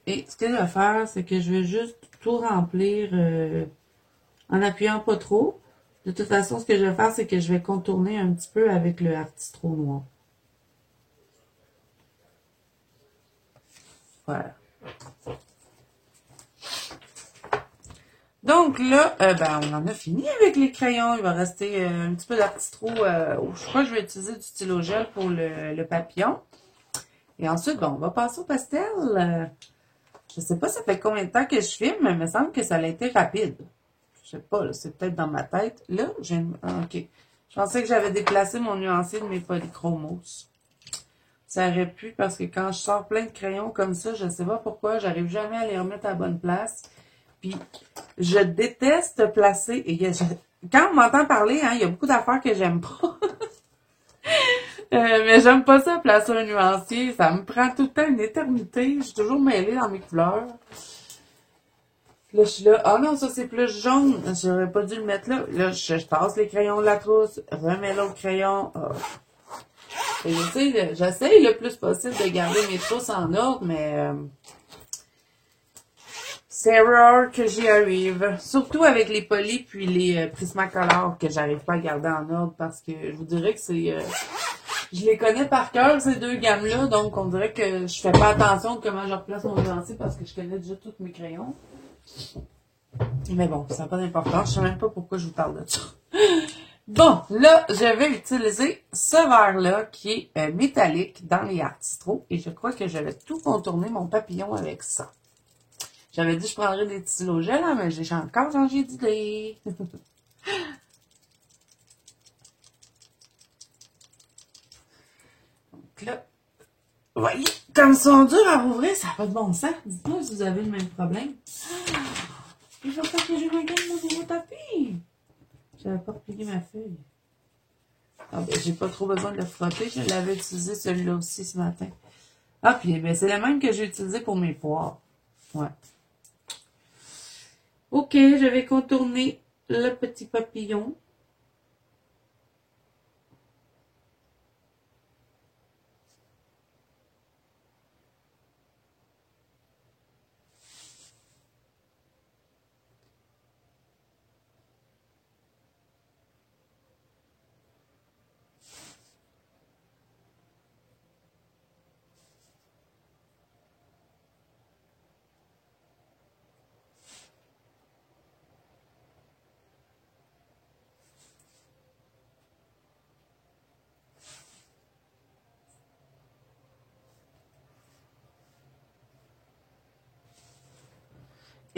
Et ce que je vais faire, c'est que je vais juste tout remplir en appuyant pas trop. De toute façon, ce que je vais faire, c'est que je vais contourner un petit peu avec le artistro noir. Voilà. Donc là, ben, on en a fini avec les crayons. Il va rester un petit peu d'artistro. Je crois que je vais utiliser du stylo gel pour le papillon. Et ensuite, bon, on va passer au pastel. Je sais pas ça fait combien de temps que je filme, mais il me semble que ça a été rapide. Je sais pas, c'est peut-être dans ma tête. Là, j'ai... OK. Je pensais que j'avais déplacé mon nuancier de mes polychromos. Ça aurait pu, parce que quand je sors plein de crayons comme ça, je sais pas pourquoi, j'arrive jamais à les remettre à la bonne place. Puis, je déteste placer... Quand on m'entend parler, hein, il y a beaucoup d'affaires que j'aime pas. Mais j'aime pas ça, placer un nuancier. Ça me prend tout le temps une éternité. Je suis toujours mêlée dans mes couleurs. Là, je suis là. Ah non, ça c'est plus jaune. J'aurais pas dû le mettre là. Là, je tasse les crayons de la trousse, remets l'autre crayon. Oh. J'essaie le plus possible de garder mes trousses en ordre, mais c'est rare que j'y arrive. Surtout avec les polis puis les Prismacolor que j'arrive pas à garder en ordre parce que je vous dirais que c'est... je les connais par cœur, ces deux gammes-là, donc on dirait que je fais pas attention de comment je replace mon nuancier parce que je connais déjà tous mes crayons. Mais bon, ça n'a pas d'importance. Je sais même pas pourquoi je vous parle de ça. Bon, là, je vais utiliser ce verre-là qui est métallique dans les artistros. Et je crois que je vais tout contourner mon papillon avec ça. J'avais dit que je prendrais des stylos gel, hein, mais j'ai encore changé d'idée. Donc là, vous voyez, comme ils sont durs à rouvrir, ça n'a pas de bon sens. Dites-moi si vous avez le même problème. Il faut pas que je regarde mon nouveau tapis. J'avais pas replié ma feuille. Ah ben, j'ai pas trop besoin de le frotter. Je l'avais utilisé celui-là aussi ce matin. Ah, puis ben, c'est le même que j'ai utilisé pour mes poires. Ouais. Ok, je vais contourner le petit papillon.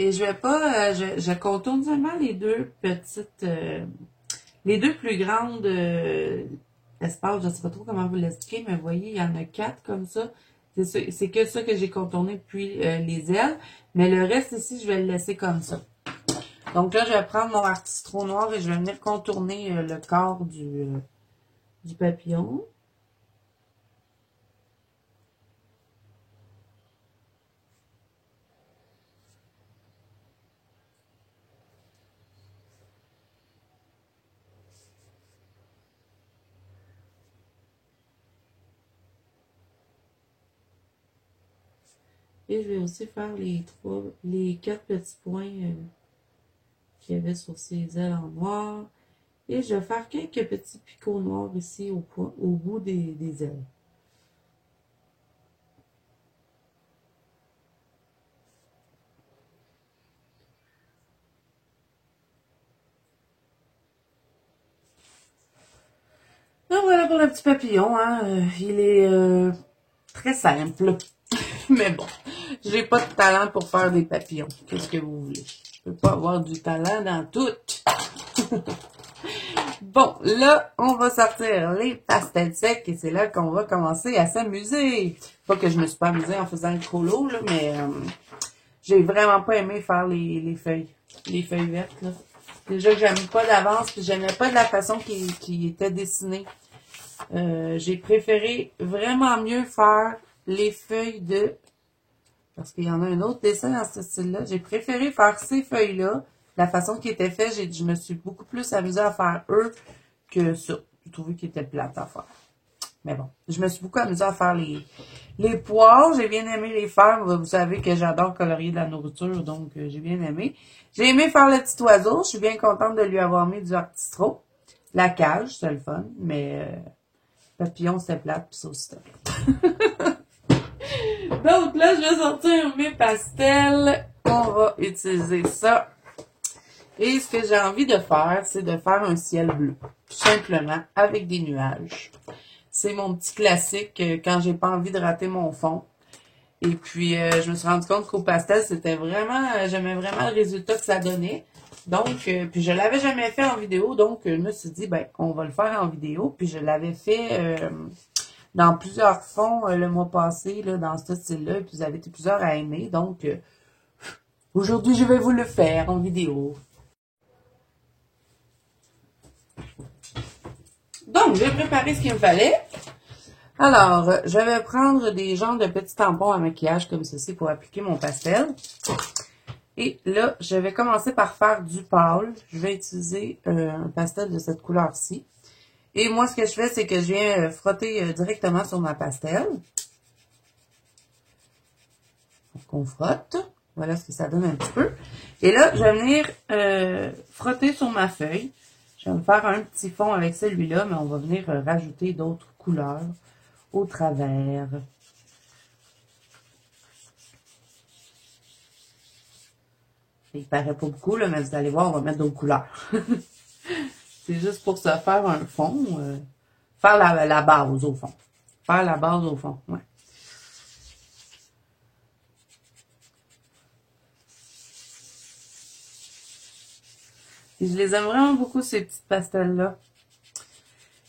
Et je vais pas, je contourne seulement les deux petites, les deux plus grandes espaces. Je sais pas trop comment vous l'expliquer, mais vous voyez, il y en a 4 comme ça. C'est que ça que j'ai contourné depuis les ailes. Mais le reste ici, je vais le laisser comme ça. Donc là, je vais prendre mon artistro noir et je vais venir contourner le corps du papillon. Et je vais aussi faire les 4 petits points qu'il y avait sur ses ailes en noir. Et je vais faire quelques petits picots noirs ici au bout des ailes. Donc voilà pour le petit papillon, hein. Il est très simple. Mais bon, j'ai pas de talent pour faire des papillons. Qu'est-ce que vous voulez? Je peux pas avoir du talent dans tout. Bon, là, on va sortir les pastels secs et c'est là qu'on va commencer à s'amuser. Pas que je me suis pas amusée en faisant le colo, là, mais j'ai vraiment pas aimé faire les feuilles. Les feuilles vertes, là. Déjà que j'aime pas d'avance, puis j'aimais pas de la façon qui était dessinée. J'ai préféré vraiment mieux faire les feuilles de... Parce qu'il y en a un autre dessin dans ce style-là. J'ai préféré faire ces feuilles-là. La façon qui était faite, je me suis beaucoup plus amusée à faire eux que ça. J'ai trouvé qu'ils étaient plates à faire. Mais bon, je me suis beaucoup amusée à faire les poires. J'ai bien aimé les faire. Vous savez que j'adore colorier de la nourriture, donc j'ai bien aimé. J'ai aimé faire le petit oiseau. Je suis bien contente de lui avoir mis du artistro. La cage, c'est le fun, mais papillon, c'était plate, puis ça aussi, c'était plate. Donc là, je vais sortir mes pastels. On va utiliser ça. Et ce que j'ai envie de faire, c'est de faire un ciel bleu. Tout simplement, avec des nuages. C'est mon petit classique quand j'ai pas envie de rater mon fond. Et puis, je me suis rendu compte qu'au pastel, c'était vraiment... j'aimais vraiment le résultat que ça donnait. Donc, puis je l'avais jamais fait en vidéo. Donc, je me suis dit, ben, on va le faire en vidéo. Puis, je l'avais fait... dans plusieurs fonds le mois passé, là, dans ce style-là, puis vous avez été plusieurs à aimer. Donc, aujourd'hui, je vais vous le faire en vidéo. Donc, j'ai préparé ce qu'il me fallait. Alors, je vais prendre des genres de petits tampons à maquillage comme ceci pour appliquer mon pastel. Et là, je vais commencer par faire du pâle. Je vais utiliser un pastel de cette couleur-ci. Et moi, ce que je fais, c'est que je viens frotter directement sur ma pastel. Donc, on frotte. Voilà ce que ça donne un petit peu. Et là, je vais venir frotter sur ma feuille. Je vais me faire un petit fond avec celui-là, mais on va venir rajouter d'autres couleurs au travers. Il paraît pas beaucoup, là, mais vous allez voir, on va mettre d'autres couleurs. C'est juste pour se faire un fond. Faire la base au fond. Faire la base au fond, ouais. Et je les aime vraiment beaucoup, ces petites pastels-là.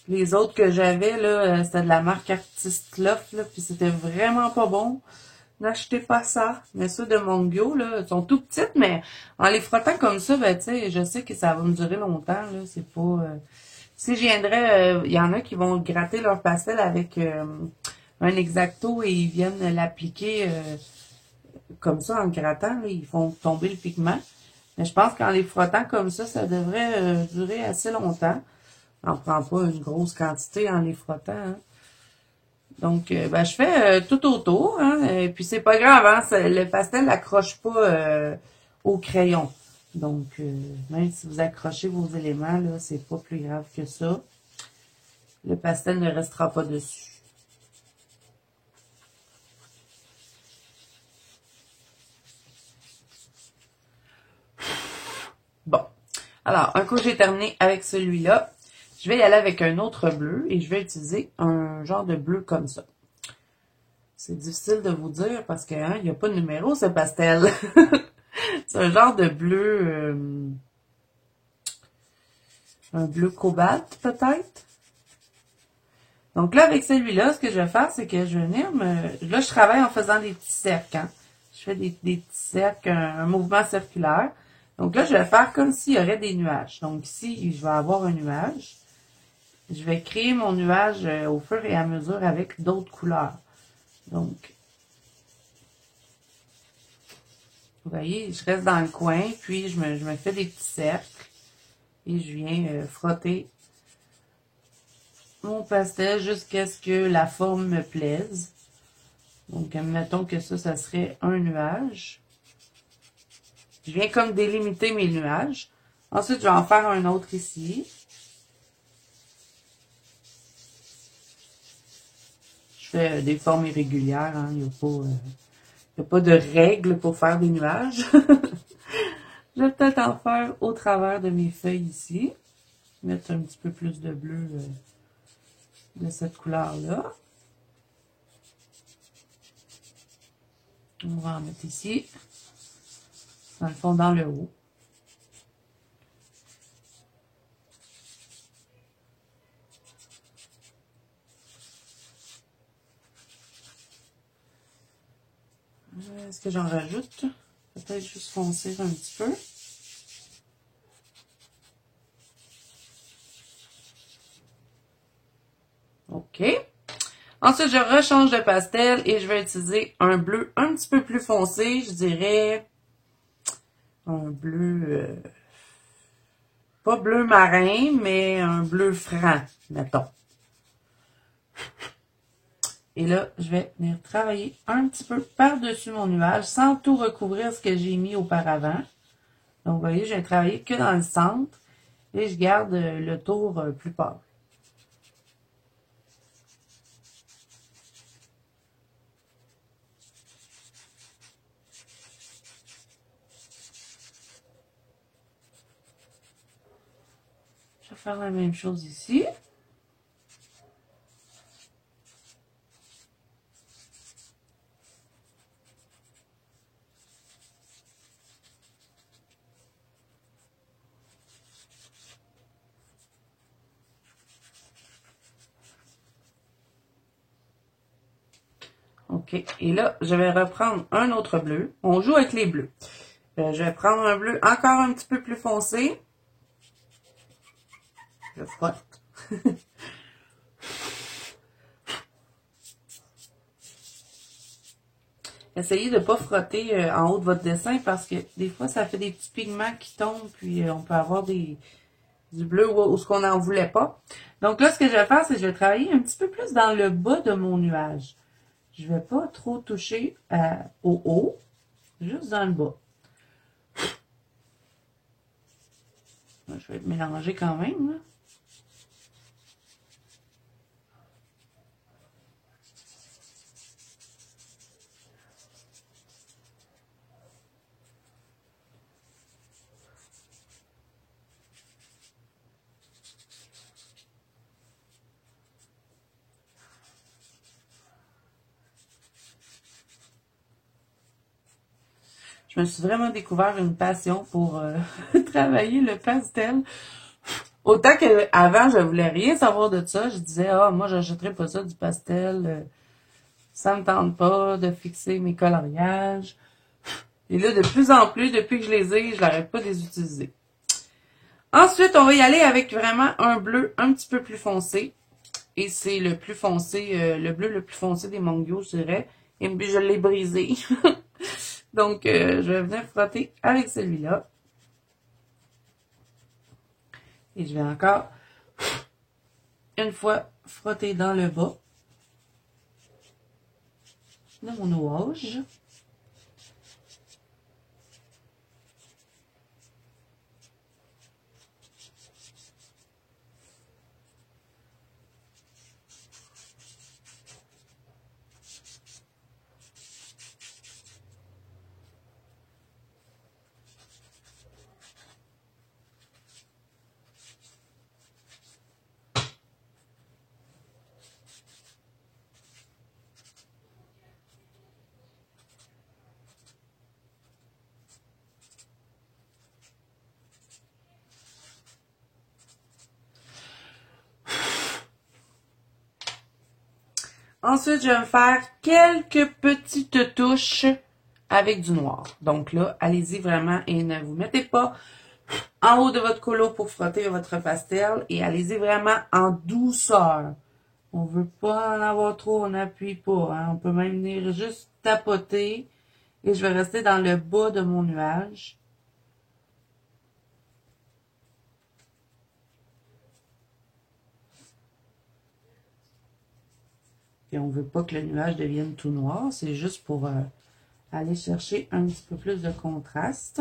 Les autres que j'avais, là, c'était de la marque Artist Love, là, puis c'était vraiment pas bon. N'achetez pas ça. Mais ceux de Mongyo, là, ils sont tout petites, mais en les frottant comme ça, ben, tu sais, je sais que ça va me durer longtemps, là. C'est pas... Si je viendrais, il y en a qui vont gratter leur pastel avec un X-Acto et ils viennent l'appliquer comme ça en le grattant, là, ils font tomber le pigment. Mais je pense qu'en les frottant comme ça devrait durer assez longtemps. On prend pas une grosse quantité en les frottant. Hein. Donc, ben, je fais tout autour. Hein, et puis, c'est pas grave. Hein, le pastel n'accroche pas au crayon. Donc, même si vous accrochez vos éléments, là, c'est pas plus grave que ça. Le pastel ne restera pas dessus. Bon. Alors, un coup j'ai terminé avec celui-là, je vais y aller avec un autre bleu et je vais utiliser un genre de bleu comme ça. C'est difficile de vous dire parce qu'il hein, n'y a pas de numéro ce pastel. C'est un genre de bleu, un bleu cobalt peut-être. Donc là, avec celui-là, ce que je vais faire, c'est que je vais venir Là, je travaille en faisant des petits cercles. Hein. Je fais des petits cercles, un mouvement circulaire. Donc là, je vais faire comme s'il y aurait des nuages. Donc ici, je vais avoir un nuage. Je vais créer mon nuage au fur et à mesure avec d'autres couleurs. Donc, vous voyez, je reste dans le coin, puis je me fais des petits cercles et je viens frotter mon pastel jusqu'à ce que la forme me plaise. Donc, admettons que ça serait un nuage. Je viens comme délimiter mes nuages. Ensuite, je vais en faire un autre ici. Je fais des formes irrégulières, hein. Il n'y a pas de règles pour faire des nuages. Je vais peut-être en faire au travers de mes feuilles ici. Mettre un petit peu plus de bleu de cette couleur-là. On va en mettre ici. Dans le fond, dans le haut. Est-ce que j'en rajoute? Peut-être juste foncer un petit peu. OK. Ensuite, je rechange de pastel et je vais utiliser un bleu un petit peu plus foncé. Je dirais un bleu, pas bleu marin, mais un bleu franc, mettons. Et là, je vais venir travailler un petit peu par-dessus mon nuage sans tout recouvrir ce que j'ai mis auparavant. Donc, vous voyez, je vais travailler que dans le centre et je garde le tour plus pâle. Je vais faire la même chose ici. OK. Et là, je vais reprendre un autre bleu. On joue avec les bleus. Je vais prendre un bleu encore un petit peu plus foncé. Je frotte. Essayez de ne pas frotter en haut de votre dessin parce que des fois, ça fait des petits pigments qui tombent, puis on peut avoir du bleu ou ce qu'on n'en voulait pas. Donc là, ce que je vais faire, c'est que je vais travailler un petit peu plus dans le bas de mon nuage. Je ne vais pas trop toucher au haut, juste dans le bas. Je vais mélanger quand même, là. Je me suis vraiment découvert une passion pour travailler le pastel. Autant qu'avant, je voulais rien savoir de ça. Je disais, ah, moi, j'achèterais pas ça du pastel. Ça me tente pas de fixer mes coloriages. Et là, de plus en plus, depuis que je les ai, je n'arrête pas de les utiliser. Ensuite, on va y aller avec vraiment un bleu un petit peu plus foncé. Et c'est le plus foncé, le bleu le plus foncé des Mongyou, je dirais. Et puis, je l'ai brisé. Donc, je vais venir frotter avec celui-là. Et je vais encore, une fois, frotter dans le bas de mon nuage. Ensuite, je vais me faire quelques petites touches avec du noir. Donc là, allez-y vraiment et ne vous mettez pas en haut de votre colo pour frotter votre pastel et allez-y vraiment en douceur. On veut pas en avoir trop, on n'appuie pas. Hein. On peut même venir juste tapoter et je vais rester dans le bas de mon nuage. Puis on ne veut pas que le nuage devienne tout noir. C'est juste pour aller chercher un petit peu plus de contraste.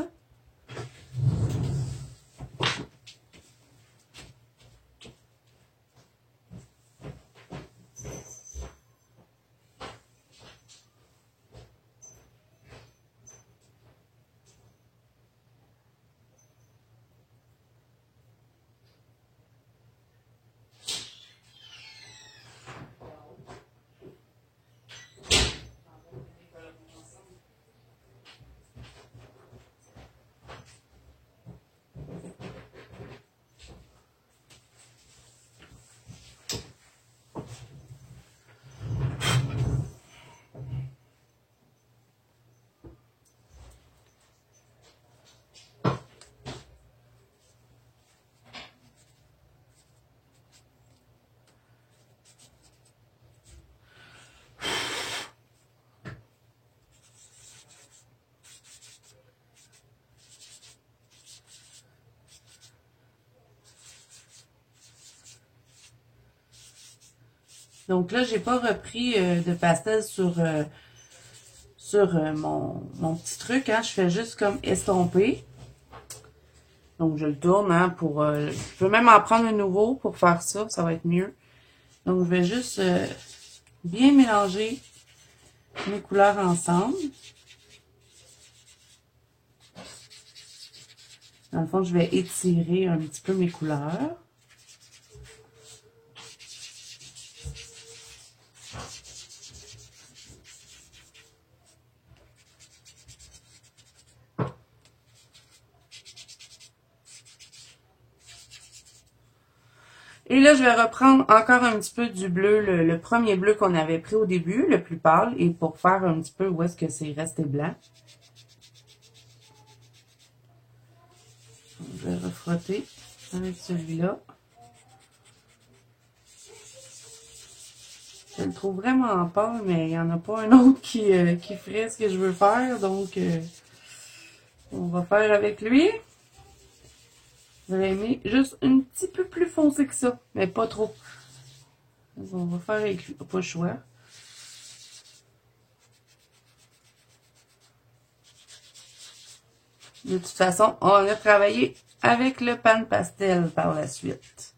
Donc là, j'ai pas repris de pastel sur mon petit truc. Hein. Je fais juste comme estomper. Donc je le tourne hein, pour... je peux même en prendre un nouveau pour faire ça. Ça va être mieux. Donc je vais juste bien mélanger mes couleurs ensemble. Dans le fond, je vais étirer un petit peu mes couleurs. Et là, je vais reprendre encore un petit peu du bleu, le premier bleu qu'on avait pris au début, le plus pâle, et pour faire un petit peu où est-ce que c'est resté blanc. Je vais refrotter avec celui-là. Je le trouve vraiment pâle, mais il n'y en a pas un autre qui ferait ce que je veux faire, donc on va faire avec lui. J'aurais aimé juste un petit peu plus foncé que ça, mais pas trop. Donc, on va faire avec lui, pas le choix. De toute façon, on a travaillé avec le pan pastel par la suite.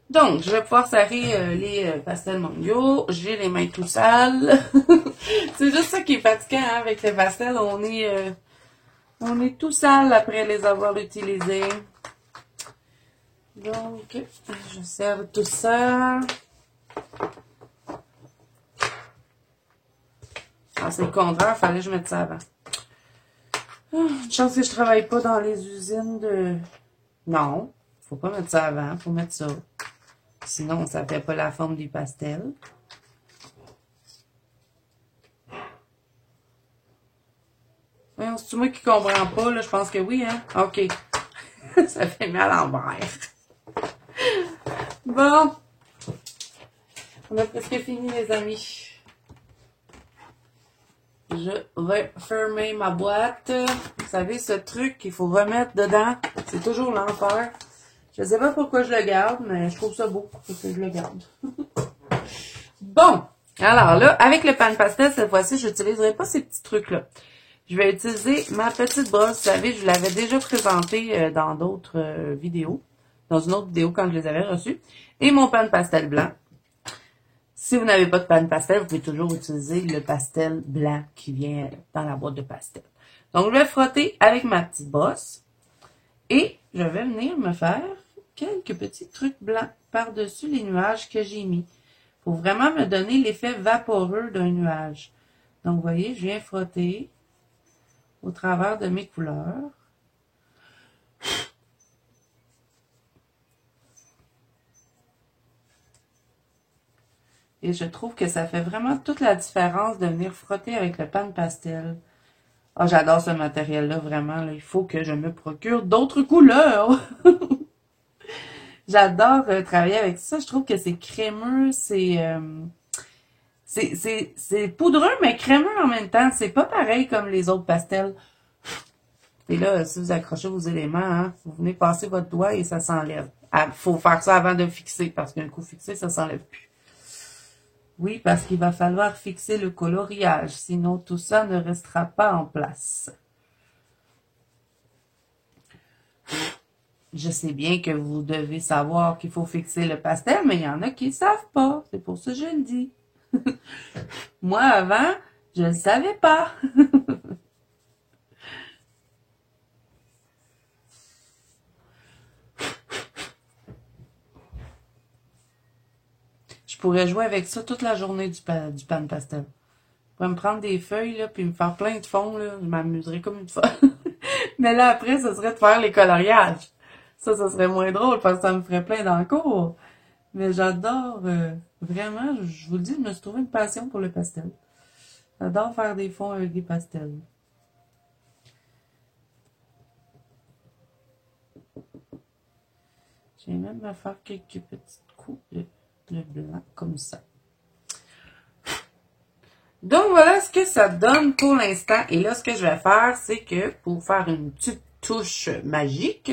Donc, je vais pouvoir serrer les pastels mango. J'ai les mains tout sales. C'est juste ça qui est fatigant hein, avec les pastels. On est tout sale après les avoir utilisés. Donc, je serre tout ça. Ah, c'est le contraire, fallait que je mette ça avant. Une chance que je travaille pas dans les usines de... Non, faut pas mettre ça avant, faut mettre ça. Sinon, ça fait pas la forme du pastel. C'est moi qui comprends pas, là, je pense que oui, hein? OK. Ça fait mal à l'envers. Bon. On a presque fini, les amis. Je vais fermer ma boîte. Vous savez, ce truc qu'il faut remettre dedans, c'est toujours l'enfer. Je sais pas pourquoi je le garde, mais je trouve ça beau pour que je le garde. Bon, alors là, avec le pan pastel, cette fois-ci, je n'utiliserai pas ces petits trucs-là. Je vais utiliser ma petite brosse. Vous savez, je l'avais déjà présentée dans d'autres vidéos. Dans une autre vidéo quand je les avais reçus. Et mon pan pastel blanc. Si vous n'avez pas de pan pastel, vous pouvez toujours utiliser le pastel blanc qui vient dans la boîte de pastel. Donc, je vais frotter avec ma petite brosse. Et je vais venir me faire quelques petits trucs blancs par-dessus les nuages que j'ai mis. Pour vraiment me donner l'effet vaporeux d'un nuage. Donc, vous voyez, je viens frotter au travers de mes couleurs. Et je trouve que ça fait vraiment toute la différence de venir frotter avec le pan pastel. Ah, j'adore ce matériel-là, vraiment. Là. Il faut que je me procure d'autres couleurs. J'adore travailler avec ça. Je trouve que c'est crémeux, c'est poudreux, mais crémeux en même temps. C'est pas pareil comme les autres pastels. Et là, si vous accrochez vos éléments, hein, vous venez passer votre doigt et ça s'enlève. Ah, faut faire ça avant de fixer, parce qu'un coup fixé, ça s'enlève plus. Oui, parce qu'il va falloir fixer le coloriage, sinon tout ça ne restera pas en place. Je sais bien que vous devez savoir qu'il faut fixer le pastel, mais il y en a qui ne savent pas. C'est pour ça que je le dis. Moi, avant, je ne le savais pas. Je pourrais jouer avec ça toute la journée du pan pastel. Je pourrais me prendre des feuilles, là, puis me faire plein de fonds, là. Je m'amuserais comme une fois. Mais là, après, ce serait de faire les coloriages. Ça serait moins drôle parce que ça me ferait plein dans le cours. Mais j'adore, vraiment, je vous le dis, je me suis trouvé une passion pour le pastel. J'adore faire des fonds avec des pastels. J'ai même à faire quelques petites coups de blanc comme ça. Donc voilà ce que ça donne pour l'instant. Et là, ce que je vais faire, c'est que pour faire une petite touche magique,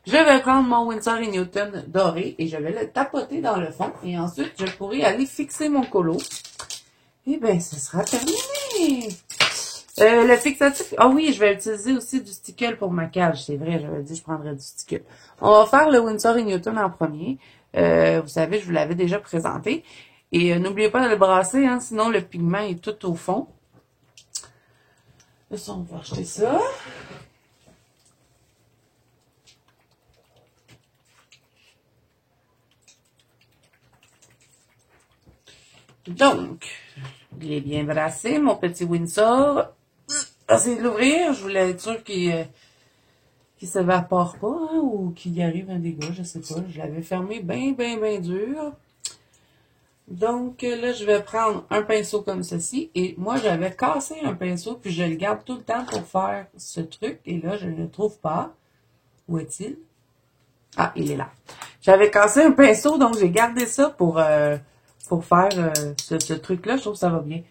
je vais prendre mon Winsor & Newton doré et je vais le tapoter dans le fond. Et ensuite, je pourrai aller fixer mon colo. Et bien, ce sera terminé. Le fixatif, ah oui, je vais utiliser aussi du stickle pour ma cage. C'est vrai, j'avais dit que je prendrais du stickle. On va faire le Winsor & Newton en premier. Vous savez, je vous l'avais déjà présenté. Et n'oubliez pas de le brasser, hein, sinon le pigment est tout au fond. Là, on va acheter ça. Donc, il est bien brassé, mon petit Winsor. Essayez de l'ouvrir, je voulais être sûre qu'il s'évapore pas, hein, ou qu'il y arrive un dégât, je sais pas. Je l'avais fermé bien dur. Donc là, je vais prendre un pinceau comme ceci. Et moi, j'avais cassé un pinceau, puis je le garde tout le temps pour faire ce truc. Et là, je ne le trouve pas. Où est-il? Ah, il est là. J'avais cassé un pinceau, donc j'ai gardé ça pour faire ce truc-là. Je trouve que ça va bien.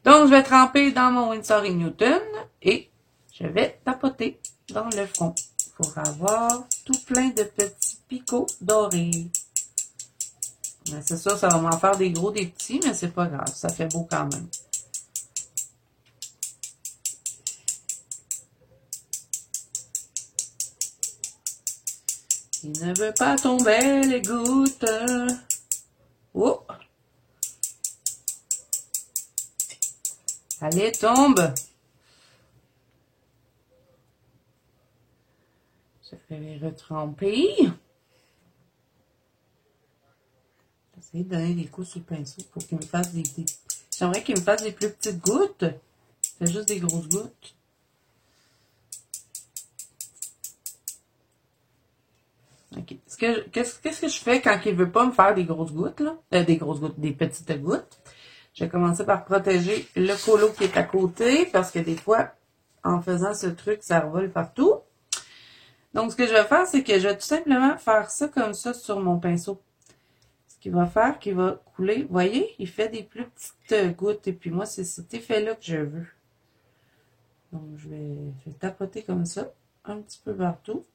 Donc, je vais tremper dans mon Winsor & Newton et je vais tapoter dans le fond pour avoir tout plein de petits picots dorés. C'est sûr, ça va m'en faire des gros, des petits, mais c'est pas grave. Ça fait beau quand même. Il ne veut pas tomber les gouttes. Oh! Allez, tombe! Je vais les retremper. J'essaie de donner des coups sur le pinceau pour qu'il me fasse des... J'aimerais qu'il me fasse des plus petites gouttes. C'est juste des grosses gouttes. Ok. Qu'est-ce que je fais quand il ne veut pas me faire des grosses gouttes, là? Des grosses gouttes, des petites gouttes. Je vais commencer par protéger le colo qui est à côté, parce que des fois, en faisant ce truc, ça revole partout. Donc, ce que je vais faire, c'est que je vais tout simplement faire ça comme ça sur mon pinceau. Ce qu'il va faire, qu'il va couler. Vous voyez, il fait des plus petites gouttes. Et puis moi, c'est cet effet-là que je veux. Donc, je vais tapoter comme ça, un petit peu partout.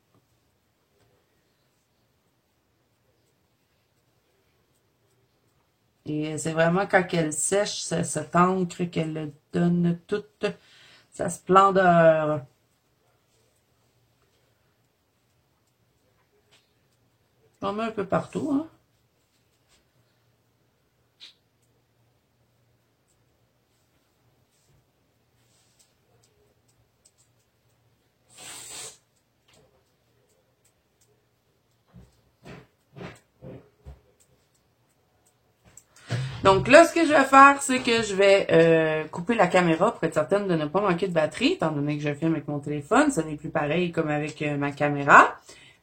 Et c'est vraiment quand elle sèche, cette encre qu'elle donne toute sa splendeur. J'en mets un peu partout, hein. Donc là, ce que je vais faire, c'est que je vais couper la caméra pour être certaine de ne pas manquer de batterie, étant donné que je filme avec mon téléphone. Ce n'est plus pareil comme avec ma caméra.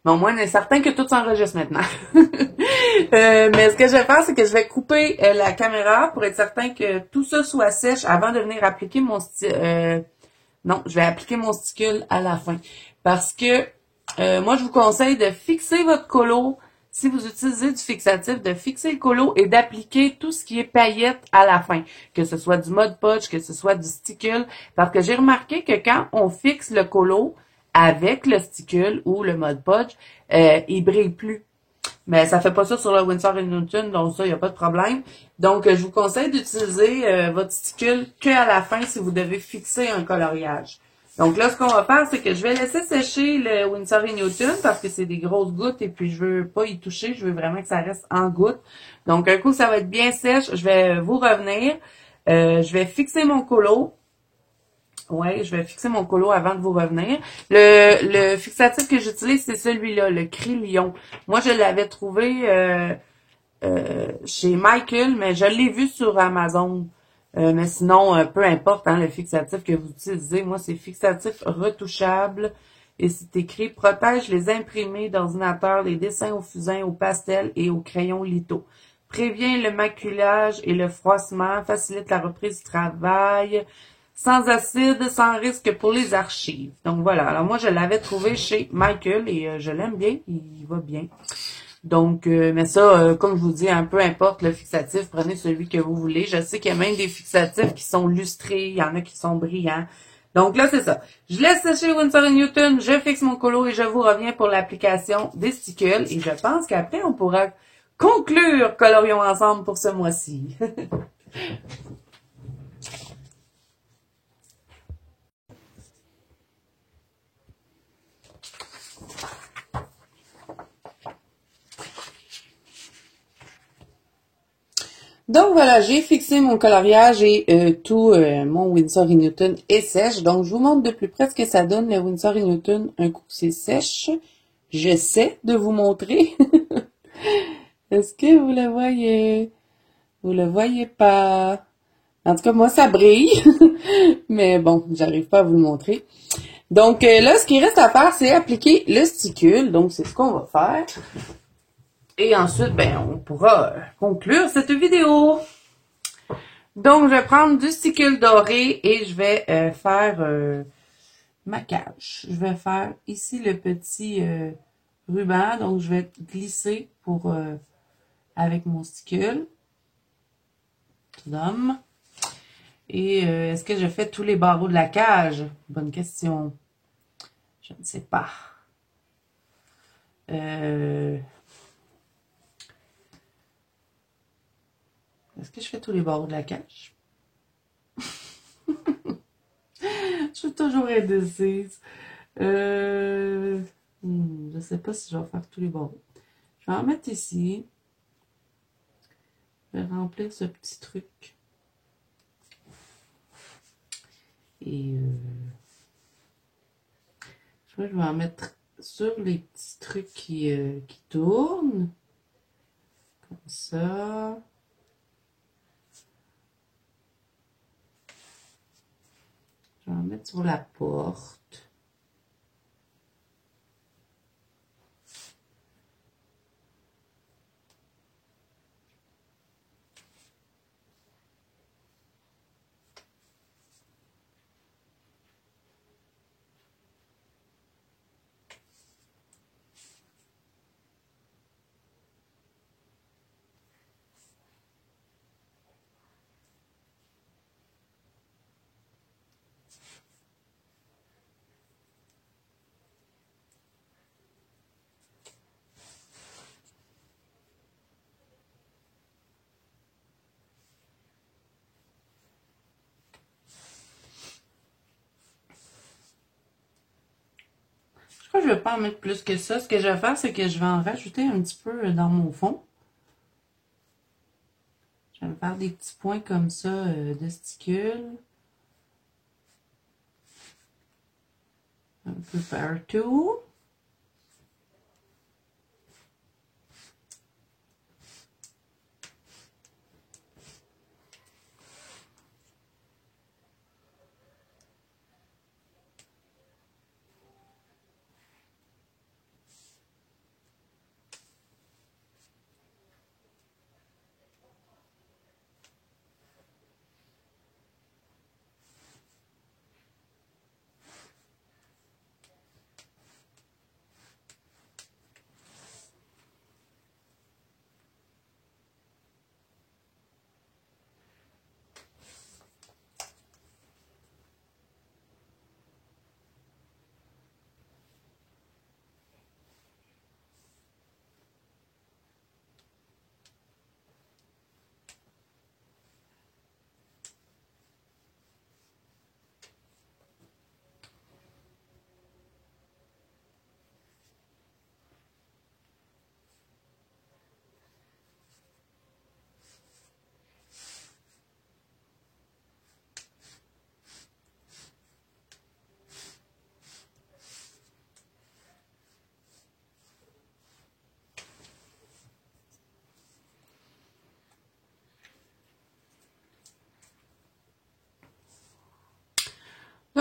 Mais au moins, on est certain que tout s'enregistre maintenant. Mais ce que je vais faire, c'est que je vais couper la caméra pour être certain que tout ça soit sèche avant de venir appliquer mon non, je vais appliquer mon sticule à la fin. Parce que moi, je vous conseille de fixer votre colo. Si vous utilisez du fixatif, de fixer le colo et d'appliquer tout ce qui est paillettes à la fin. Que ce soit du Mod Podge, que ce soit du sticule. Parce que j'ai remarqué que quand on fixe le colo avec le sticule ou le Mod Podge, il brille plus. Mais ça fait pas ça sur le Winsor & Newton, donc ça, il n'y a pas de problème. Donc, je vous conseille d'utiliser votre sticule qu'à la fin si vous devez fixer un coloriage. Donc là, ce qu'on va faire, c'est que je vais laisser sécher le Winsor & Newton parce que c'est des grosses gouttes et puis je veux pas y toucher, je veux vraiment que ça reste en gouttes. Donc, un coup, ça va être bien sèche, je vais vous revenir. Je vais fixer mon colo. Ouais, je vais fixer mon colo avant de vous revenir. Le fixatif que j'utilise, c'est celui-là, le Crayon. Moi, je l'avais trouvé chez Michael, mais je l'ai vu sur Amazon. Mais sinon, peu importe le fixatif que vous utilisez. Moi, c'est fixatif retouchable. Et c'est écrit « Protège les imprimés d'ordinateur, les dessins au fusain, au pastel et au crayon litho. Prévient le maculage et le froissement, facilite la reprise du travail. » Sans acide, sans risque pour les archives. Donc voilà, alors moi je l'avais trouvé chez Michael et je l'aime bien, il va bien. Donc, mais ça, comme je vous dis, peu importe le fixatif, prenez celui que vous voulez. Je sais qu'il y a même des fixatifs qui sont lustrés, il y en a qui sont brillants. Donc là, c'est ça. Je laisse sécher le Winsor & Newton, je fixe mon colo et je vous reviens pour l'application des sticules. Et je pense qu'après, on pourra conclure Colorions ensemble pour ce mois-ci. Donc voilà, j'ai fixé mon coloriage et tout mon Winsor & Newton est sèche. Donc je vous montre de plus près ce que ça donne le Winsor & Newton un coup que c'est sèche. J'essaie de vous montrer. Est-ce que vous le voyez? Vous le voyez pas? En tout cas, moi ça brille. Mais bon, j'arrive pas à vous le montrer. Donc là, ce qui reste à faire, c'est appliquer le sticule. Donc c'est ce qu'on va faire. Et ensuite, on pourra conclure cette vidéo. Donc, je vais prendre du sticule doré et je vais faire ma cage. Je vais faire ici le petit ruban. Donc, je vais glisser pour avec mon sticule. Et est-ce que je fais tous les barreaux de la cage? Bonne question. Je ne sais pas. Est-ce que je fais tous les barreaux de la cage? Je suis toujours indécise. Je ne sais pas si je vais faire tous les barreaux. Je vais en mettre ici. Je vais remplir ce petit truc. Et je vais en mettre sur les petits trucs qui tournent. Comme ça. Je vais en mettre sur la porte. Je crois que je ne vais pas en mettre plus que ça. Ce que je vais faire, c'est que je vais en rajouter un petit peu dans mon fond. Je vais me faire des petits points comme ça de sticule. Un peu partout.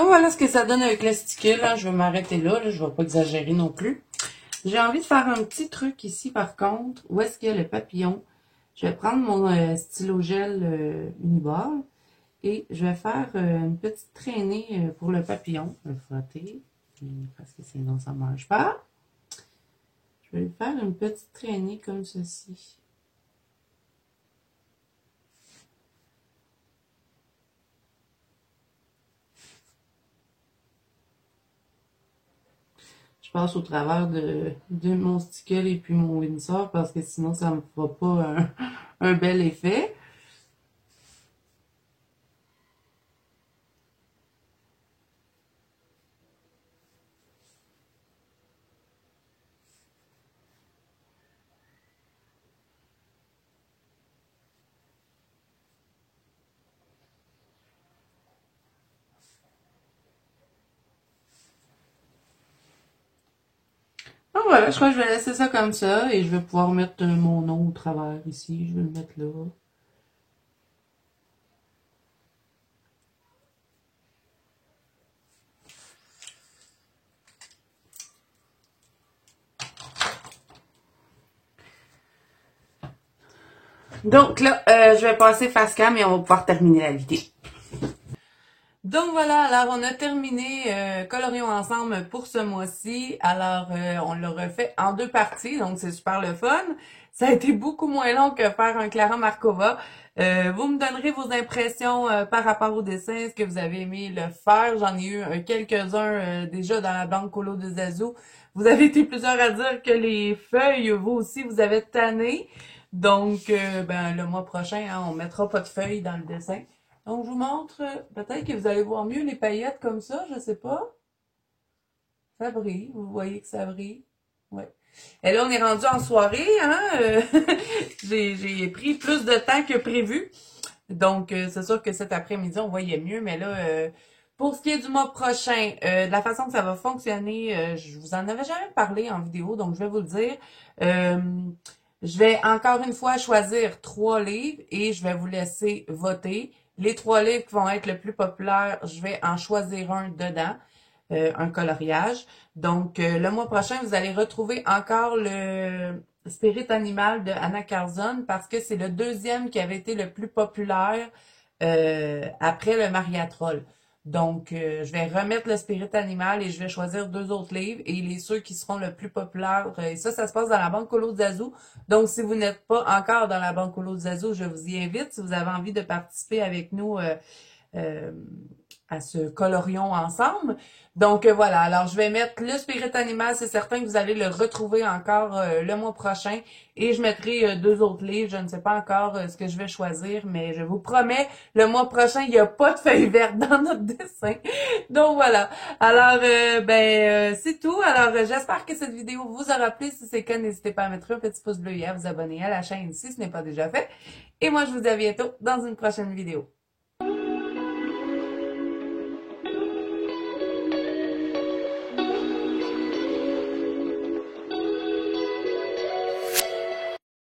Donc voilà ce que ça donne avec le sticker, là. Je vais m'arrêter là, je vais pas exagérer non plus. J'ai envie de faire un petit truc ici par contre. Où est-ce qu'il y a le papillon? Je vais prendre mon stylo gel Uniball et je vais faire une petite traînée pour le papillon. Je vais le frotter parce que sinon ça ne marche pas. Je vais lui faire une petite traînée comme ceci. Je passe au travers de mon sticker et puis mon Windsor parce que sinon ça ne me fera pas un bel effet. Donc voilà, je crois que je vais laisser ça comme ça et je vais pouvoir mettre mon nom au travers ici. Je vais le mettre là. Donc là, je vais passer face cam et on va pouvoir terminer la vidéo. Donc voilà, alors on a terminé Colorions ensemble pour ce mois-ci. Alors on l'a refait en 2 parties, donc c'est super le fun. Ça a été beaucoup moins long que faire un Clara Markova. Vous me donnerez vos impressions par rapport au dessin, ce que vous avez aimé le faire. J'en ai eu quelques-uns déjà dans la banque Colo de Zazou. Vous avez été plusieurs à dire que les feuilles, vous aussi, vous avez tanné. Donc, ben le mois prochain, hein, on mettra pas de feuilles dans le dessin. Donc, je vous montre, peut-être que vous allez voir mieux les paillettes comme ça, je sais pas. Ça brille, vous voyez que ça brille. Ouais. Et là, on est rendu en soirée, hein. J'ai pris plus de temps que prévu. Donc, c'est sûr que cet après-midi, on voyait mieux. Mais là, pour ce qui est du mois prochain, de la façon que ça va fonctionner, je vous en avais jamais parlé en vidéo, donc je vais vous le dire. Euh, je vais encore une fois choisir 3 livres et je vais vous laisser voter. Les 3 livres qui vont être le plus populaires, je vais en choisir un dedans, un coloriage. Donc, le mois prochain, vous allez retrouver encore le Spirit Animal de Anna Carzon parce que c'est le deuxième qui avait été le plus populaire après le Mariatrol. Donc, je vais remettre le Spirit Animal et je vais choisir 2 autres livres et ceux qui seront le plus populaires. Et ça se passe dans la banque Colo de Zazou. Donc, si vous n'êtes pas encore dans la banque Colo de Zazou, je vous y invite. Si vous avez envie de participer avec nous euh, à ce colorion ensemble. Donc voilà, alors je vais mettre le Spirit Animal, c'est certain que vous allez le retrouver encore le mois prochain et je mettrai 2 autres livres, je ne sais pas encore ce que je vais choisir, mais je vous promets, le mois prochain, il n'y a pas de feuilles vertes dans notre dessin. Donc voilà, alors c'est tout, alors j'espère que cette vidéo vous aura plu, si c'est le cas, n'hésitez pas à mettre un petit pouce bleu et à vous abonner à la chaîne si ce n'est pas déjà fait. Et moi, je vous dis à bientôt dans une prochaine vidéo.